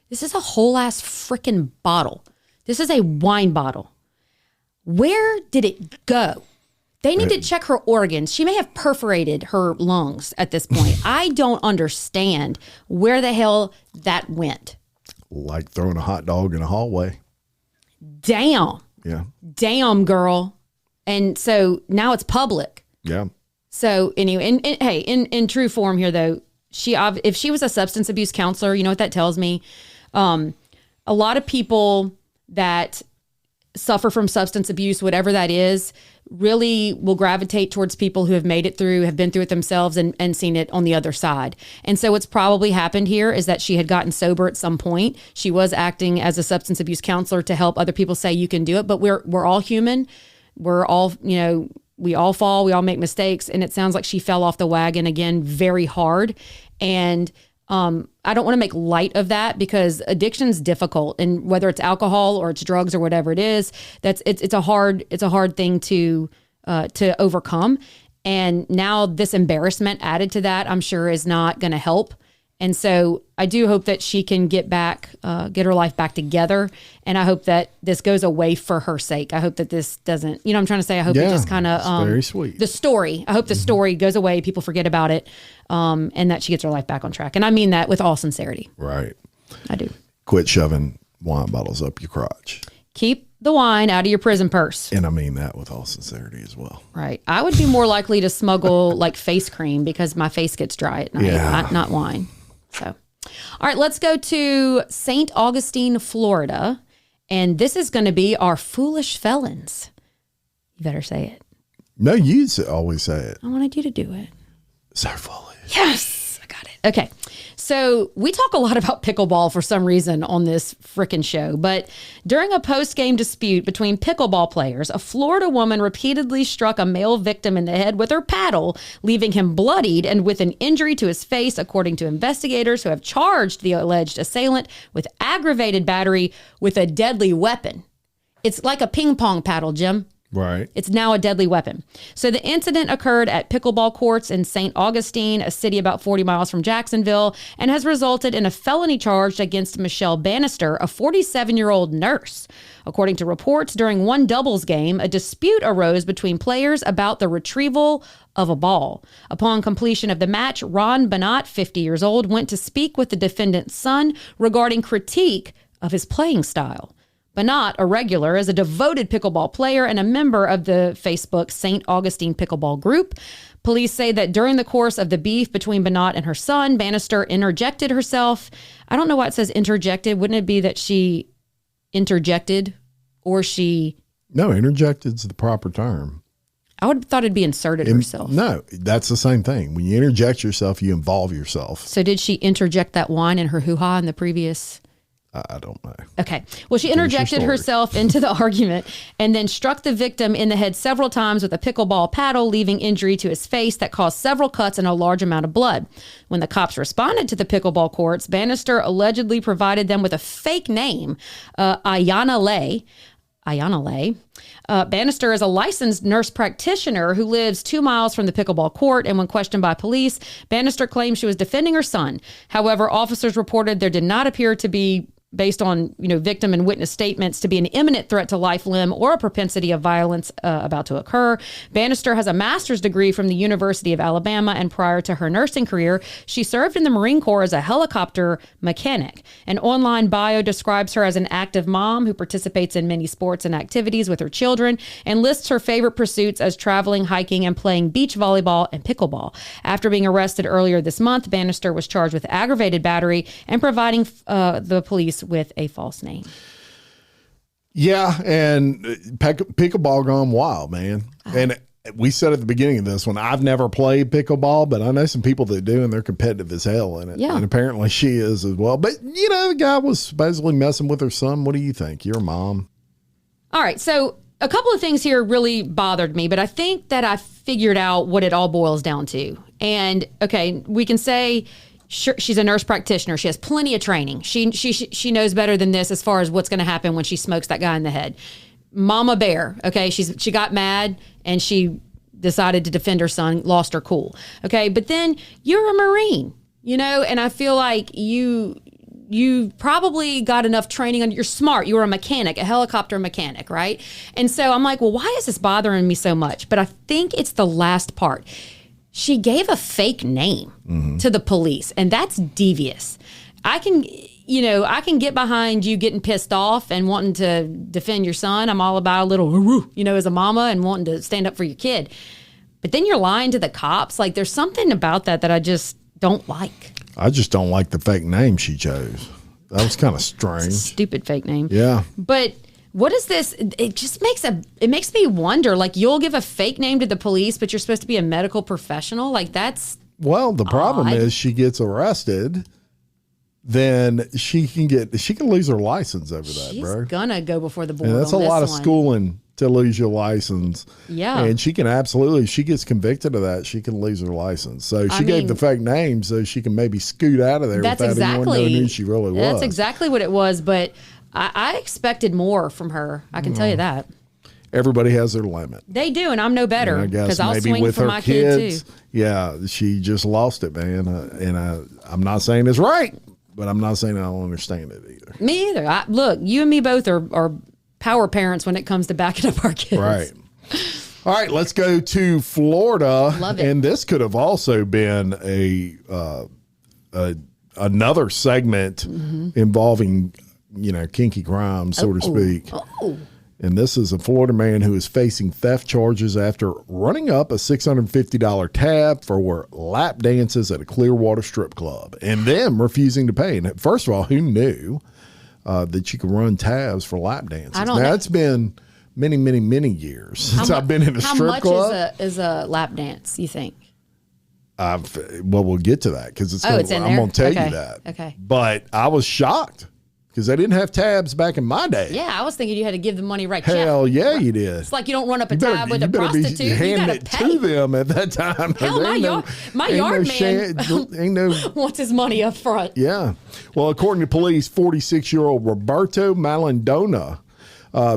This is a whole ass freaking bottle. This is a wine bottle. Where did it go? They need to check her organs. She may have perforated her lungs at this point. I don't understand where the hell that went. Like throwing a hot dog in a hallway. Damn. Yeah. Damn, girl. And so now it's public. Yeah. So anyway, in true form here though, if she was a substance abuse counselor, you know what that tells me? A lot of people that suffer from substance abuse, whatever that is, really will gravitate towards people who have made it through, have been through it themselves and seen it on the other side. And so what's probably happened here is that she had gotten sober at some point. She was acting as a substance abuse counselor to help other people say you can do it, but we're all human. We're all, you know, we all fall, we all make mistakes. And it sounds like she fell off the wagon again, very hard. And I don't want to make light of that because addiction's difficult, and whether it's alcohol or it's drugs or whatever it is, it's a hard thing to overcome. And now this embarrassment added to that, I'm sure is not going to help. And so I do hope that she can get her life back together. And I hope that this goes away for her sake. I hope that this doesn't, you know what I'm trying to say? I hope it just kind of, very sweet. The story, I hope the story goes away. People forget about it. And that she gets her life back on track. And I mean that with all sincerity. Right. I do. Quit shoving wine bottles up your crotch. Keep the wine out of your prison purse. And I mean that with all sincerity as well. Right. I would be more likely to smuggle like face cream because my face gets dry at night, not wine. So, all right, let's go to St. Augustine, Florida. And this is going to be our foolish felons. You better say it. No, you always say it. I wanted you to do it. So foolish. Yes, I got it. Okay. So we talk a lot about pickleball for some reason on this frickin' show, but during a post-game dispute between pickleball players, a Florida woman repeatedly struck a male victim in the head with her paddle, leaving him bloodied and with an injury to his face, according to investigators who have charged the alleged assailant with aggravated battery with a deadly weapon. It's like a ping pong paddle, Jim. Right. It's now a deadly weapon. So the incident occurred at pickleball courts in St. Augustine, a city about 40 miles from Jacksonville, and has resulted in a felony charge against Michelle Bannister, a 47-year-old nurse. According to reports, during one doubles game, a dispute arose between players about the retrieval of a ball. Upon completion of the match, Ron Bonnat, 50 years old, went to speak with the defendant's son regarding critique of his playing style. Bonnat, a regular, is a devoted pickleball player and a member of the Facebook St. Augustine Pickleball Group. Police say that during the course of the beef between Bonnat and her son, Bannister interjected herself. I don't know why it says interjected. Wouldn't it be that she interjected or she... No, interjected is the proper term. I would have thought it'd be inserted herself. No, that's the same thing. When you interject yourself, you involve yourself. So did she interject that wine in her hoo-ha in the previous... I don't know. Okay. Well, she interjected herself into the argument and then struck the victim in the head several times with a pickleball paddle, leaving injury to his face that caused several cuts and a large amount of blood. When the cops responded to the pickleball courts, Bannister allegedly provided them with a fake name, Ayana Lay. Ayanale. Bannister is a licensed nurse practitioner who lives 2 miles from the pickleball court, and when questioned by police, Bannister claimed she was defending her son. However, officers reported there did not appear to be, based on victim and witness statements, to be an imminent threat to life, limb, or a propensity of violence about to occur. Bannister has a master's degree from the University of Alabama, and prior to her nursing career, she served in the Marine Corps as a helicopter mechanic. An online bio describes her as an active mom who participates in many sports and activities with her children, and lists her favorite pursuits as traveling, hiking, and playing beach volleyball and pickleball. After being arrested earlier this month, Bannister was charged with aggravated battery and providing the police with a false name. Yeah, and pickleball gone wild, man. And we said at the beginning of this one, I've never played pickleball, but I know some people that do, and they're competitive as hell in it. Yeah. And apparently she is as well. But, the guy was basically messing with her son. What do you think? You're a mom. All right, so a couple of things here really bothered me, but I think that I figured out what it all boils down to. And, okay, we can say, sure, she's a nurse practitioner. She has plenty of training. She knows better than this as far as what's going to happen when she smokes that guy in the head. Mama Bear, okay, she got mad and she decided to defend her son, lost her cool. Okay, but then you're a Marine, and I feel like you probably got enough training. You're smart. You were a mechanic, a helicopter mechanic, right? And so I'm like, well, why is this bothering me so much? But I think it's the last part. She gave a fake name to the police, and that's devious. I can get behind you getting pissed off and wanting to defend your son. I'm all about a little, as a mama and wanting to stand up for your kid. But then you're lying to the cops. Like, there's something about that I just don't like. I just don't like the fake name she chose. That was kind of strange. It's a stupid fake name. Yeah. But what is this? It just makes me wonder, like, you'll give a fake name to the police, but you're supposed to be a medical professional? Like, that's Well, the problem odd. is she gets arrested, then she can lose her license over that, She's bro. gonna go before the board. And that's a on lot this of one. schooling to lose your license. Yeah. And she can absolutely, if she gets convicted of that, she can lose her license. So she gave the fake name so she can maybe scoot out of there That's without anyone knowing who she really was. That's exactly what it was, but I expected more from her. I can tell you that. Everybody has their limit. They do, and I'm no better And I guess because I'll maybe swing with for her my kids, kid too. yeah, she just lost it, man. I'm not saying it's right, but I'm not saying I don't understand it either. Me either. Look, you and me both are power parents when it comes to backing up our kids. Right. All right, let's go to Florida. Love it. And this could have also been another segment involving, kinky crime, so to speak. Oh. And this is a Florida man who is facing theft charges after running up a $650 tab for lap dances at a Clearwater strip club and then refusing to pay. And first of all, who knew that you could run tabs for lap dances? Now, it's been many, many, many years since I've been in a strip club. How much is a lap dance, you think? Well, we'll get to that because it's in there? I'm going to tell Okay. you that. Okay. But I was shocked because they didn't have tabs back in my day. Yeah, I was thinking you had to give the money right. Hell yeah, you did. It's like you don't run up a tab with a prostitute. You handing gotta it pay. to them at that time. Hell, my yard man ain't no. wants his money up front. Yeah. Well, according to police, 46-year-old Roberto Malandona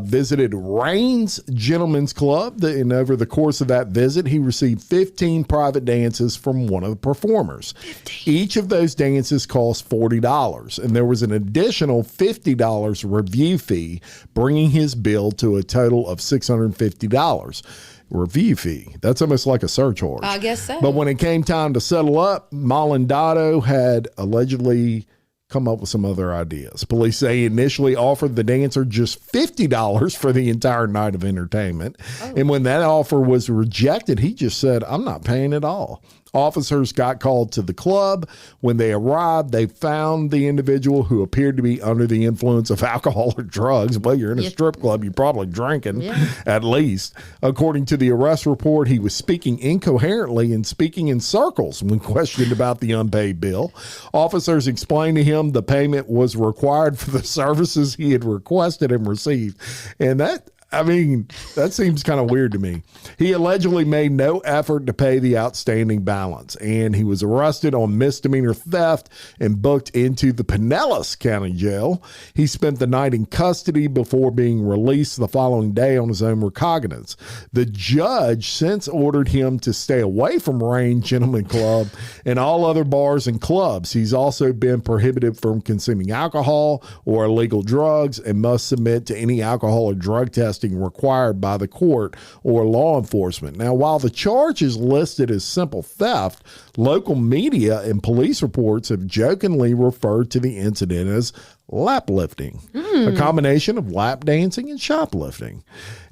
visited Rain's Gentlemen's Club. And over the course of that visit, he received 15 private dances from one of the performers. 15. Each of those dances cost $40, and there was an additional $50 review fee, bringing his bill to a total of $650. Review fee. That's almost like a surcharge. I guess so. But when it came time to settle up, Malandado had allegedly come up with some other ideas. Police say he initially offered the dancer just $50 for the entire night of entertainment. Oh. And when that offer was rejected, he just said, I'm not paying at all. Officers got called to the club. When they arrived, they found the individual who appeared to be under the influence of alcohol or drugs. Well, you're in a strip club. You're probably drinking, at least. According to the arrest report, he was speaking incoherently and speaking in circles when questioned about the unpaid bill. Officers explained to him the payment was required for the services he had requested and received. And that, I mean, that seems kind of weird to me. He allegedly made no effort to pay the outstanding balance, and he was arrested on misdemeanor theft and booked into the Pinellas County Jail. He spent the night in custody before being released the following day on his own recognizance. The judge since ordered him to stay away from Rain Gentleman Club and all other bars and clubs. He's also been prohibited from consuming alcohol or illegal drugs and must submit to any alcohol or drug testing required by the court or law enforcement. Now, while the charge is listed as simple theft, local media and police reports have jokingly referred to the incident as laplifting, a combination of lap dancing and shoplifting.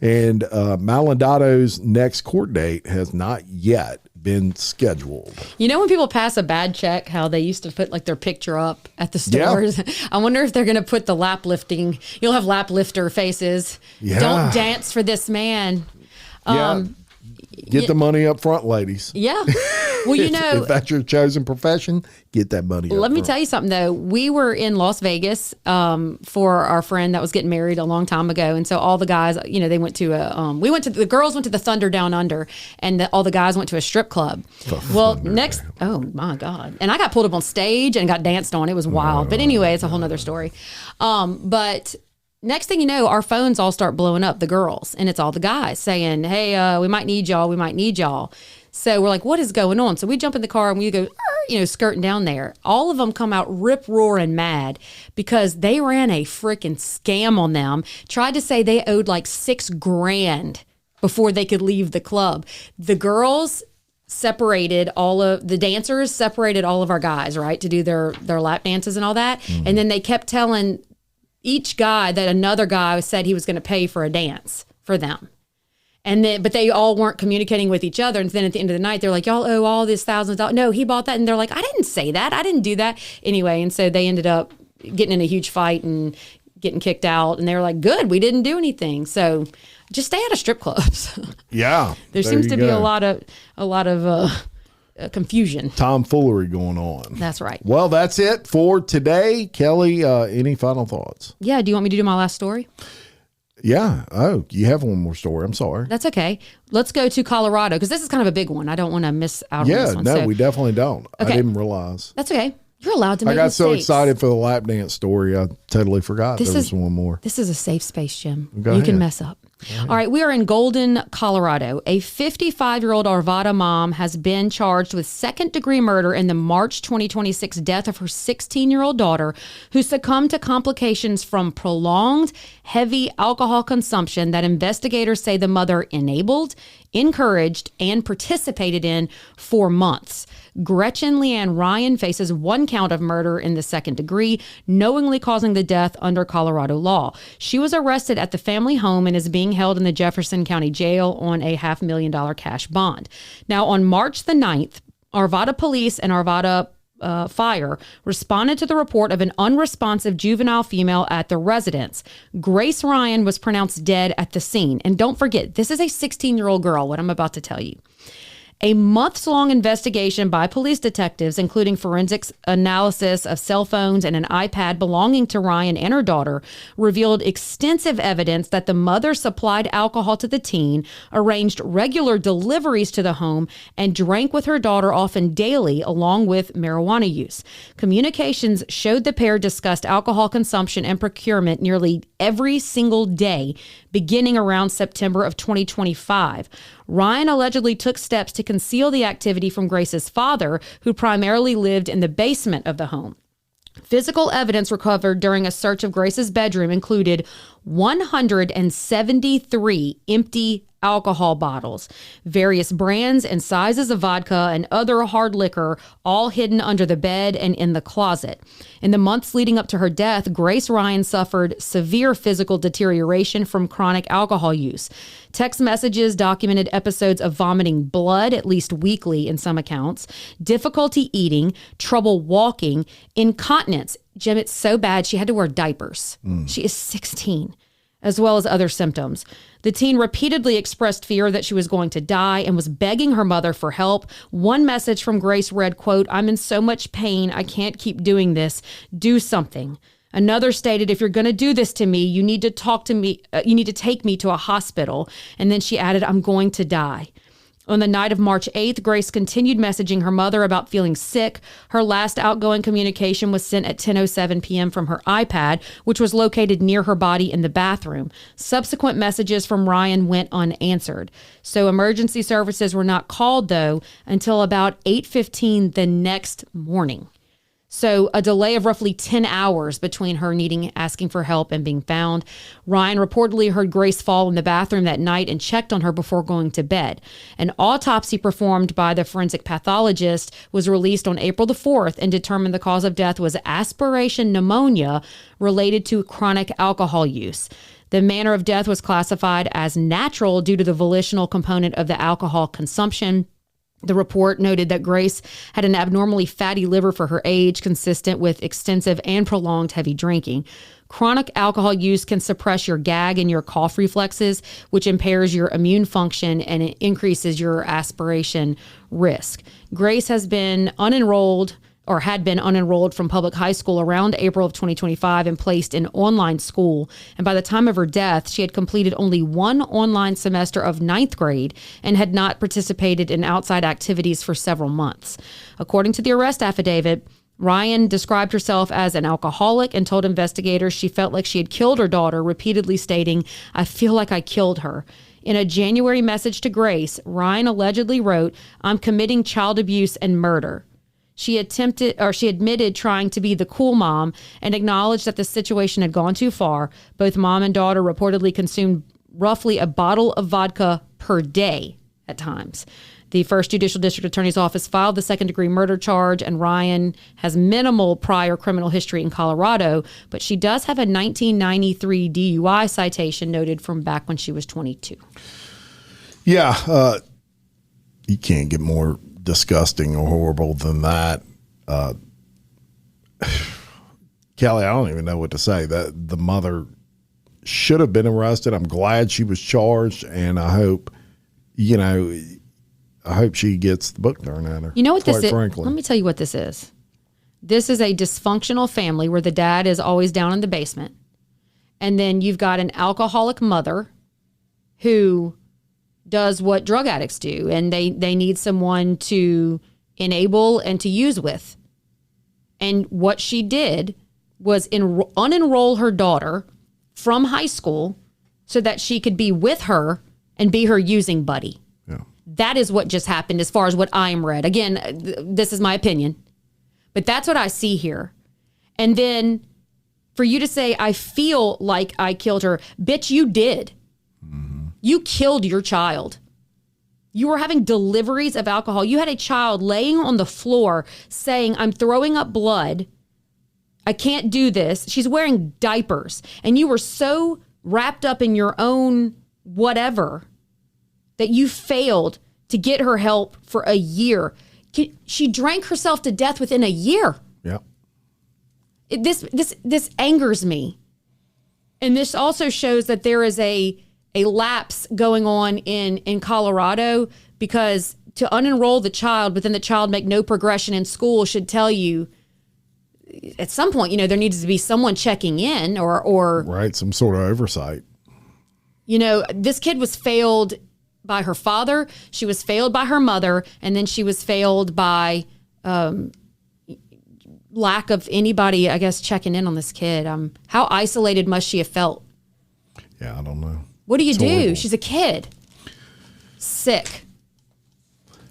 And Malandado's next court date has not yet been scheduled. You know when people pass a bad check, how they used to put like their picture up at the stores? Yeah. I wonder if they're going to put the lap lifting. You'll have lap lifter faces. Yeah. Don't dance for this man. Get the money up front, ladies. Yeah. Well, you know, if that's your chosen profession, get that money up Let me front. tell you something, though. We were in Las Vegas for our friend that was getting married a long time ago. And so all the guys, you know, they went to the girls went to the Thunder Down Under, and all the guys went to a strip club. Oh my God. And I got pulled up on stage and got danced on. It was wild. But anyway, it's a whole nother story. But next thing you know, our phones all start blowing up, the girls, and it's all the guys saying, hey, we might need y'all. We might need y'all. So we're like, what is going on? So we jump in the car and we go, skirting down there. All of them come out rip-roaring mad because they ran a freaking scam on them, tried to say they owed like $6,000 before they could leave the club. The girls separated the dancers separated all of our guys, right, to do their lap dances and all that. Mm-hmm. And then they kept telling each guy that another guy said he was going to pay for a dance for them. But they all weren't communicating with each other. And then at the end of the night, they're like, y'all owe all this $1,000. No, he bought that. And they're like, I didn't say that. I didn't do that. Anyway, and so they ended up getting in a huge fight and getting kicked out. And they were like, good, we didn't do anything. So just stay out of strip clubs. Yeah. There seems to be a lot of confusion. Tomfoolery going on. That's right. Well, that's it for today. Kelly, any final thoughts? Yeah. Do you want me to do my last story? Yeah. Oh, you have one more story. I'm sorry. That's okay. Let's go to Colorado because this is kind of a big one. I don't want to miss out on this one. Yeah, no, we definitely don't. Okay. I didn't realize. That's okay. You're allowed to make mistakes. mistakes. So excited for the lap dance story. I totally forgot there was one more. This is a safe space, Jim. Go ahead. Can mess up. All right, we are in Golden, Colorado. A 55-year-old Arvada mom has been charged with second-degree murder in the March 2026 death of her 16-year-old daughter, who succumbed to complications from prolonged, heavy alcohol consumption that investigators say the mother enabled, encouraged, and participated in for months. Gretchen Leanne Ryan faces one count of murder in the second degree, knowingly causing the death under Colorado law. She was arrested at the family home and is being held in the Jefferson County Jail on a $500,000 cash bond. Now, on March the 9th, Arvada police and Arvada Fire responded to the report of an unresponsive juvenile female at the residence. Grace Ryan was pronounced dead at the scene. And don't forget, this is a 16-year-old girl, what I'm about to tell you. A months-long investigation by police detectives, including forensics analysis of cell phones and an iPad belonging to Ryan and her daughter, revealed extensive evidence that the mother supplied alcohol to the teen, arranged regular deliveries to the home, and drank with her daughter often daily, along with marijuana use. Communications showed the pair discussed alcohol consumption and procurement nearly every single day, beginning around September of 2025. Ryan allegedly took steps to conceal the activity from Grace's father, who primarily lived in the basement of the home. Physical evidence recovered during a search of Grace's bedroom included 173 empty alcohol bottles, various brands and sizes of vodka and other hard liquor, all hidden under the bed and in the closet. In the months leading up to her death, Grace Ryan suffered severe physical deterioration from chronic alcohol use. Text messages documented episodes of vomiting blood at least weekly in some accounts, difficulty eating, trouble walking, incontinence. Jim, it's so bad she had to wear diapers. She is 16, as well as other symptoms. The teen repeatedly expressed fear that she was going to die and was begging her mother for help. One message from Grace read, quote, "I'm in so much pain. I can't keep doing this. Do something." Another stated, if you're going to do this to me, you need to talk to me. You need to take me to a hospital. And then she added, I'm going to die. On the night of March 8th, Grace continued messaging her mother about feeling sick. Her last outgoing communication was sent at 10:07 p.m. from her iPad, which was located near her body in the bathroom. Subsequent messages from Ryan went unanswered. So emergency services were not called, though, until about 8:15 the next morning. So a delay of roughly 10 hours between her asking for help and being found. Ryan reportedly heard Grace fall in the bathroom that night and checked on her before going to bed. An autopsy performed by the forensic pathologist was released on April the 4th and determined the cause of death was aspiration pneumonia related to chronic alcohol use. The manner of death was classified as natural due to the volitional component of the alcohol consumption. The report noted that Grace had an abnormally fatty liver for her age, consistent with extensive and prolonged heavy drinking. Chronic alcohol use can suppress your gag and your cough reflexes, which impairs your immune function and it increases your aspiration risk. Grace has been unenrolled or had been unenrolled from public high school around April of 2025 and placed in online school. And by the time of her death, she had completed only one online semester of 9th grade and had not participated in outside activities for several months. According to the arrest affidavit, Ryan described herself as an alcoholic and told investigators she felt like she had killed her daughter, repeatedly stating, "I feel like I killed her." In a January message to Grace, Ryan allegedly wrote, "I'm committing child abuse and murder." She admitted trying to be the cool mom and acknowledged that the situation had gone too far. Both mom and daughter reportedly consumed roughly a bottle of vodka per day at times. The First Judicial District Attorney's Office filed the second-degree murder charge, and Ryan has minimal prior criminal history in Colorado, but she does have a 1993 DUI citation noted from back when she was 22. Yeah, you can't get more disgusting or horrible than that. Kelly, I don't even know what to say. That the mother should have been arrested. I'm glad she was charged, and I hope, she gets the book thrown at her. You know what this is? Frankly. Let me tell you what this is. This is a dysfunctional family where the dad is always down in the basement. And then you've got an alcoholic mother who does what drug addicts do, and they need someone to enable and to use with. And what she did was unenroll her daughter from high school so that she could be with her and be her using buddy. Yeah. That is what just happened as far as what I'm read. Again, this is my opinion, but that's what I see here. And then for you to say, I feel like I killed her, bitch, you did. You killed your child. You were having deliveries of alcohol. You had a child laying on the floor saying, I'm throwing up blood. I can't do this. She's wearing diapers. And you were so wrapped up in your own whatever that you failed to get her help for a year. She drank herself to death within a year. Yeah. This angers me. And this also shows that there is a lapse going on in Colorado, because to unenroll the child, but then the child make no progression in school should tell you at some point, there needs to be someone checking in or right, some sort of oversight. This kid was failed by her father, she was failed by her mother, and then she was failed by lack of anybody, I guess, checking in on this kid. How isolated must she have felt? Yeah, I don't know. What do you do? Horrible. She's a kid. Sick.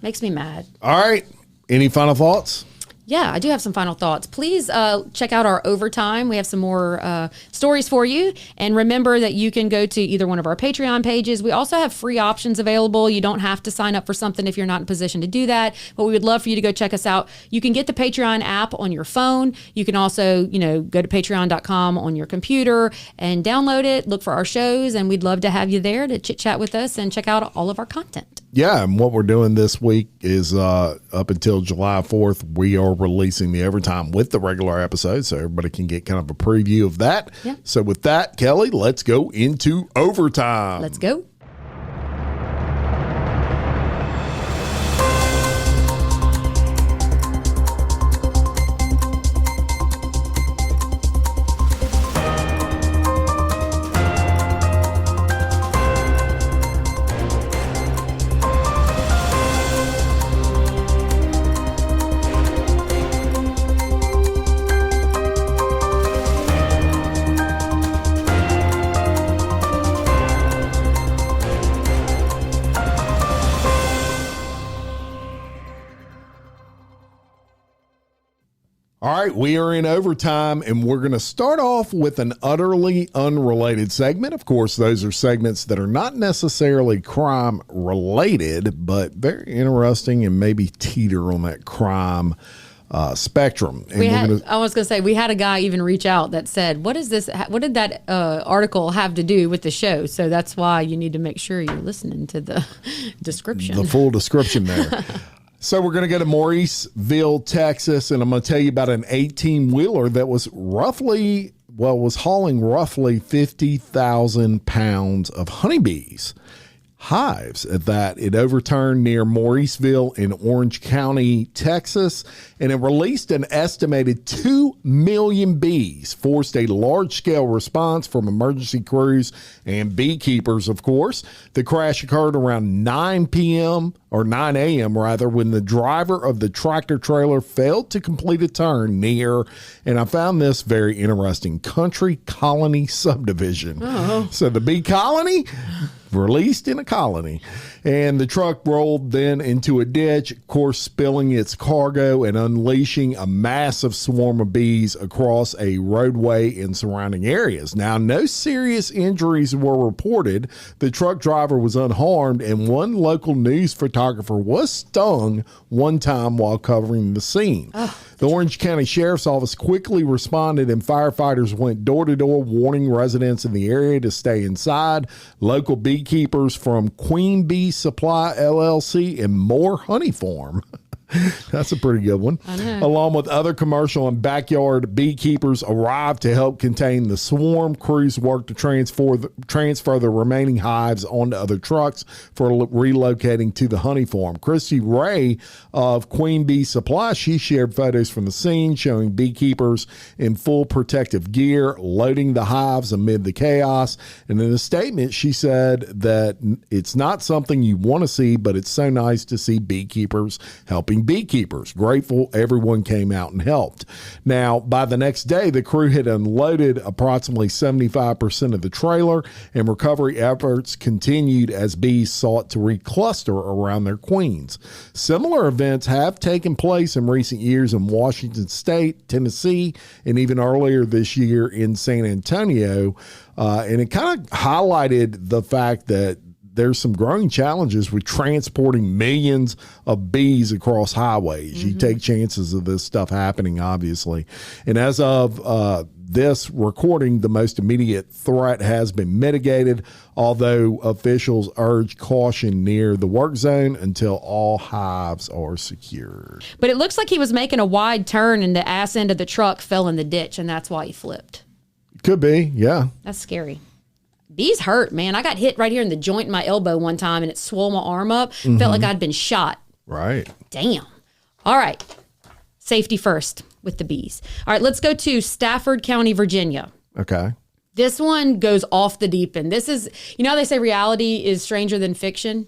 Makes me mad. All right. Any final thoughts? Yeah, I do have some final thoughts. Please check out our overtime. We have some more stories for you. And remember that you can go to either one of our Patreon pages. We also have free options available. You don't have to sign up for something if you're not in position to do that. But we would love for you to go check us out. You can get the Patreon app on your phone. You can also, go to patreon.com on your computer and download it, look for our shows, and we'd love to have you there to chit chat with us and check out all of our content. Yeah, and what we're doing this week is up until July 4th, we are releasing the overtime with the regular episode, so everybody can get kind of a preview of that. Yeah. So with that, Kelly, let's go into overtime. Let's go. All right, we are in overtime, and we're going to start off with an utterly unrelated segment. Of course, those are segments that are not necessarily crime related, but very interesting and maybe teeter on that crime spectrum. And I was going to say, we had a guy even reach out that said, what is this? What did that article have to do with the show? So that's why you need to make sure you're listening to the description. The full description there. So we're going to go to Mauriceville, Texas, and I'm going to tell you about an 18-wheeler that was hauling roughly 50,000 pounds of honeybees. Hives at that. It overturned near Mauriceville in Orange County, Texas, and it released an estimated 2 million bees, forced a large-scale response from emergency crews and beekeepers, of course. The crash occurred around 9 a.m. when the driver of the tractor trailer failed to complete a turn near, and I found this very interesting, Country Colony subdivision. Oh. So the bee colony released in a colony, and the truck rolled then into a ditch, of course, spilling its cargo and unleashing a massive swarm of bees across a roadway in surrounding areas. Now, no serious injuries were reported. The truck driver was unharmed, and one local news photographer was stung one time while covering the scene. The Orange County Sheriff's Office quickly responded, and firefighters went door to door warning residents in the area to stay inside. Local beekeepers from Queen Bee Supply LLC and More Honey Farm. That's a pretty good one. Along with other commercial and backyard beekeepers arrived to help contain the swarm. Crews worked to transfer the remaining hives onto other trucks for relocating to the honey farm. Christy Ray of Queen Bee Supply, she shared photos from the scene showing beekeepers in full protective gear loading the hives amid the chaos. And in a statement, she said that it's not something you want to see, but it's so nice to see beekeepers helping beekeepers. Grateful everyone came out and helped. Now, by the next day, the crew had unloaded approximately 75% of the trailer, and recovery efforts continued as bees sought to recluster around their queens. Similar events have taken place in recent years in Washington State, Tennessee, and even earlier this year in San Antonio. And it kind of highlighted the fact that there's some growing challenges with transporting millions of bees across highways. You take chances of this stuff happening, obviously. And as of this recording, the most immediate threat has been mitigated, although officials urge caution near the work zone until all hives are secured. But it looks like he was making a wide turn and the ass end of the truck fell in the ditch, and that's why he flipped. Could be, yeah. That's scary. Bees hurt, man. I got hit right here in the joint in my elbow one time, and it swole my arm up. Felt like I'd been shot. Right. Damn. All right. Safety first with the bees. All right, let's go to Stafford County, Virginia. Okay. This one goes off the deep end. This is, you know how they say reality is stranger than fiction?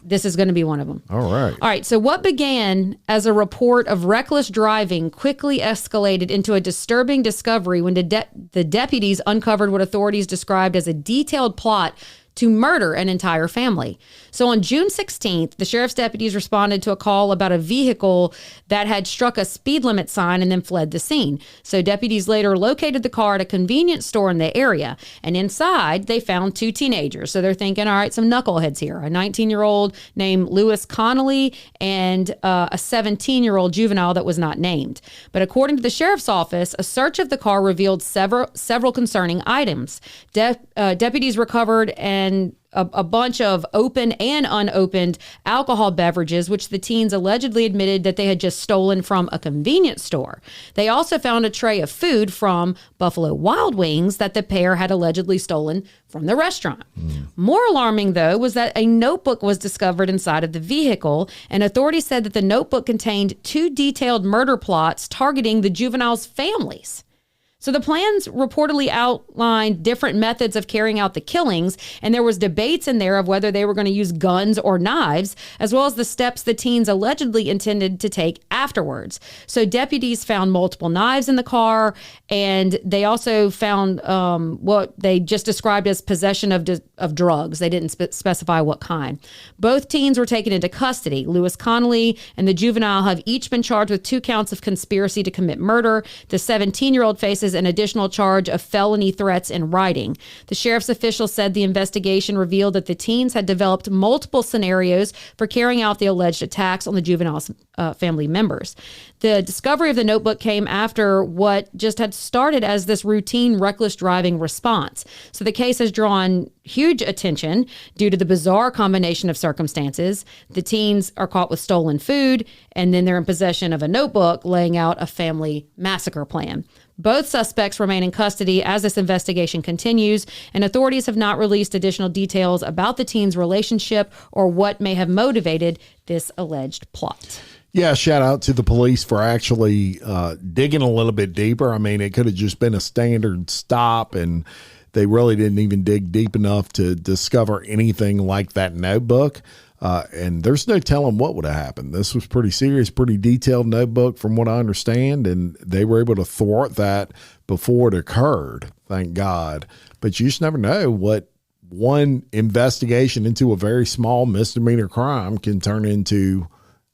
This is going to be one of them. All right. All right. So what began as a report of reckless driving quickly escalated into a disturbing discovery when the deputies uncovered what authorities described as a detailed plot to murder an entire family. So on June 16th, the sheriff's deputies responded to a call about a vehicle that had struck a speed limit sign and then fled the scene. So deputies later located the car at a convenience store in the area, and inside they found two teenagers. So they're thinking, all right, some knuckleheads here. A 19-year-old named Lewis Connolly and a 17-year-old juvenile that was not named. But according to the sheriff's office, a search of the car revealed several concerning items. Deputies recovered and a bunch of open and unopened alcohol beverages, which the teens allegedly admitted that they had just stolen from a convenience store. They also found a tray of food from Buffalo Wild Wings that the pair had allegedly stolen from the restaurant. More alarming, though, was that a notebook was discovered inside of the vehicle, and authorities said that the notebook contained two detailed murder plots targeting the juveniles' families. So the plans reportedly outlined different methods of carrying out the killings, and there was debates in there of whether they were going to use guns or knives, as well as the steps the teens allegedly intended to take afterwards. So deputies found multiple knives in the car, and they also found what they just described as possession of drugs. They didn't specify what kind. Both teens were taken into custody. Lewis Connolly and the juvenile have each been charged with 2 counts of conspiracy to commit murder. The 17-year-old faces an additional charge of felony threats in writing. The sheriff's official said the investigation revealed that the teens had developed multiple scenarios for carrying out the alleged attacks on the juvenile's family members. The discovery of the notebook came after what just had started as this routine reckless driving response. So the case has drawn huge attention due to the bizarre combination of circumstances. The teens are caught with stolen food, and then they're in possession of a notebook laying out a family massacre plan. Both suspects remain in custody as this investigation continues, and authorities have not released additional details about the teens' relationship or what may have motivated this alleged plot. Yeah, shout out to the police for actually digging a little bit deeper. I mean, it could have just been a standard stop, and they really didn't even dig deep enough to discover anything like that notebook. And there's no telling what would have happened. This was pretty serious, pretty detailed notebook from what I understand, and they were able to thwart that before it occurred, thank God. But you just never know what one investigation into a very small misdemeanor crime can turn into,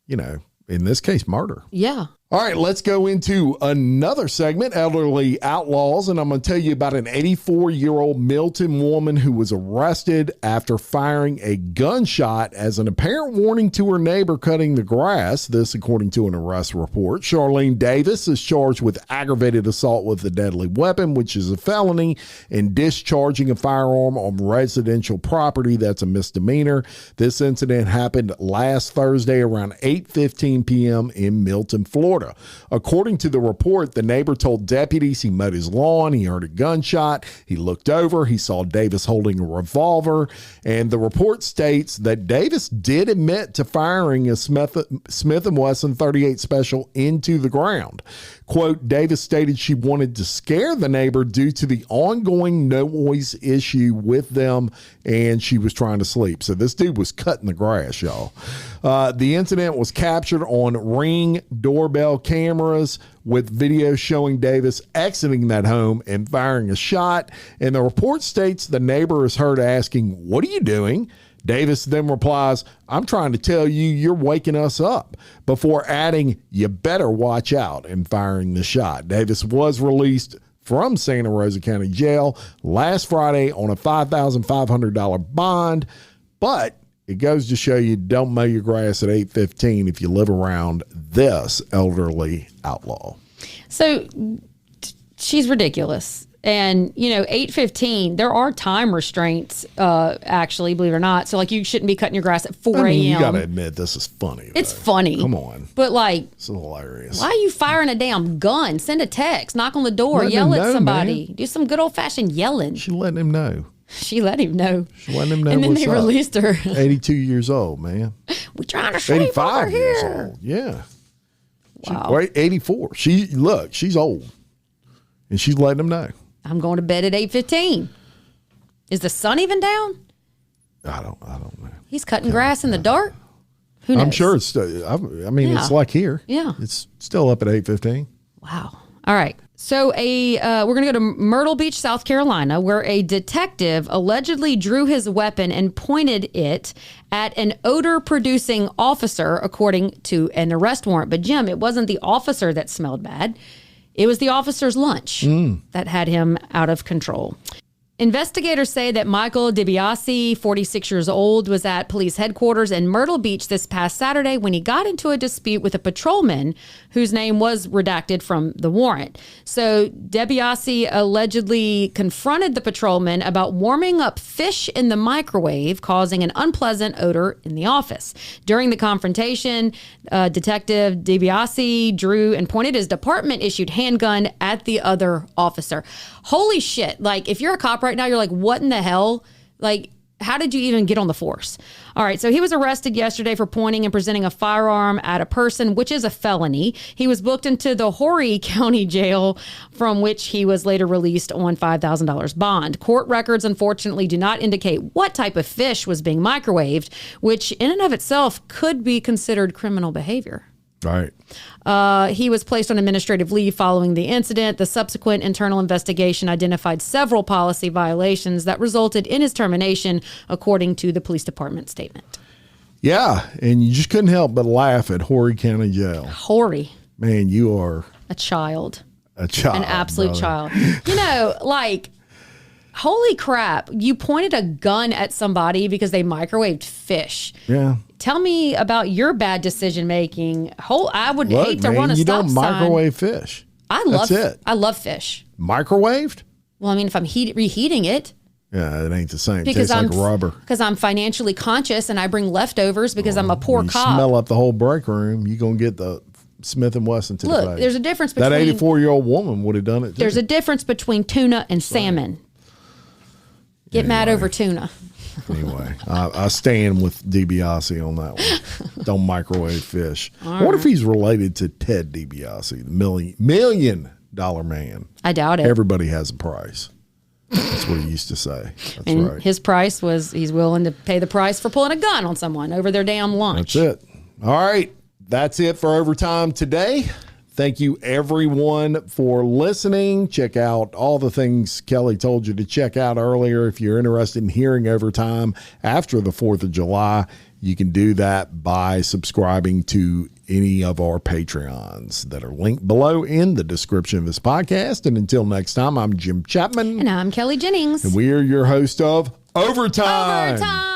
you know, in this case, murder. Yeah. All right, let's go into another segment, Elderly Outlaws, and I'm going to tell you about an 84-year-old Milton woman who was arrested after firing a gunshot as an apparent warning to her neighbor cutting the grass. This, according to an arrest report. Charlene Davis is charged with aggravated assault with a deadly weapon, which is a felony, and discharging a firearm on residential property. That's a misdemeanor. This incident happened last Thursday around 8:15 p.m. in Milton, Florida. According to the report, the neighbor told deputies he mowed his lawn. He heard a gunshot. He looked over. He saw Davis holding a revolver. And the report states that Davis did admit to firing a Smith & Wesson 38 Special into the ground. Quote, Davis stated she wanted to scare the neighbor due to the ongoing noise issue with them, and she was trying to sleep. So this dude was cutting the grass, y'all. The incident was captured on Ring doorbell cameras with video showing Davis exiting that home and firing a shot. And the report states the neighbor is heard asking, "What are you doing?" Davis then replies, "I'm trying to tell you, you're waking us up," before adding, "You better watch out," and firing the shot. Davis was released from Santa Rosa County Jail last Friday on a $5,500 bond, but it goes to show you don't mow your grass at 8:15 if you live around this elderly outlaw. So she's ridiculous. And, you know, 8:15, there are time restraints, actually, believe it or not. So, like, you shouldn't be cutting your grass at 4 a.m. I mean, you got to admit, this is funny. It's funny. Come on. But, like, it's hilarious. Why are you firing a damn gun? Send a text, knock on the door, Let yell him at know, somebody. man. Do some good old-fashioned yelling. She letting him know. She let him know. She letting him know and then what's they up. released her. 82 years old, man. We're trying to sleep 85 over years here. old. Yeah. Wow. Wait, 84. She's old. And she's letting him know. I'm going to bed at 8:15. Is the sun even down? I don't know. He's cutting grass in the dark? Who knows? I'm sure it's still, I mean, Yeah. it's like here. Yeah. It's still up at 8:15. Wow. All right. So we're going to go to Myrtle Beach, South Carolina, where a detective allegedly drew his weapon and pointed it at an odor-producing officer, according to an arrest warrant. But, Jim, it wasn't the officer that smelled bad. It was the officer's lunch that had him out of control. Investigators say that Michael DiBiase, 46 years old, was at police headquarters in Myrtle Beach this past Saturday when he got into a dispute with a patrolman whose name was redacted from the warrant. So DiBiase allegedly confronted the patrolman about warming up fish in the microwave, causing an unpleasant odor in the office. During the confrontation, Detective DiBiase drew and pointed his department-issued handgun at the other officer. Holy shit. Like, if you're a cop right now, you're like, what in the hell? Like, how did you even get on the force? All right, so he was arrested yesterday for pointing and presenting a firearm at a person, which is a felony. He was booked into the Horry County Jail, from which he was later released on $5,000 bond. Court records, unfortunately, do not indicate what type of fish was being microwaved, which in and of itself could be considered criminal behavior. Right. He was placed on administrative leave following the incident. The subsequent internal investigation identified several policy violations that resulted in his termination, according to the police department statement. Yeah, and you just couldn't help but laugh at Horry County Jail. Horry. Man, you are A child. a child. An absolute brother. child. You know, like, holy crap. You pointed a gun at somebody because they microwaved fish. Yeah. Tell me about your bad decision making. I would Look, hate to man, run a you stop don't sign. microwave fish. That's it. I love fish. Microwaved? Well, I mean, if I'm reheating it, Yeah, it ain't the same. It because tastes like rubber. Because I'm financially conscious and I bring leftovers because I'm a poor You cop. smell up the whole break room, you're going to get the Smith & Wesson to the Look, face. there's a difference between... That 84-year-old woman would have done it, too. There's a difference between tuna and salmon. Get mad over tuna. Anyway, I stand with DiBiase on that one. Don't microwave fish. What if he's related to Ted DiBiase, the million dollar man? I doubt it. Everybody has a price. That's what he used to say. That's And right. his price was he's willing to pay the price for pulling a gun on someone over their damn lunch. That's it. All right. That's it for Overtime today. Thank you, everyone, for listening. Check out all the things Kelly told you to check out earlier. If you're interested in hearing Overtime after the 4th of July, you can do that by subscribing to any of our Patreons that are linked below in the description of this podcast. And until next time, I'm Jim Chapman. And I'm Kelly Jennings. And we are your host of Overtime. Overtime.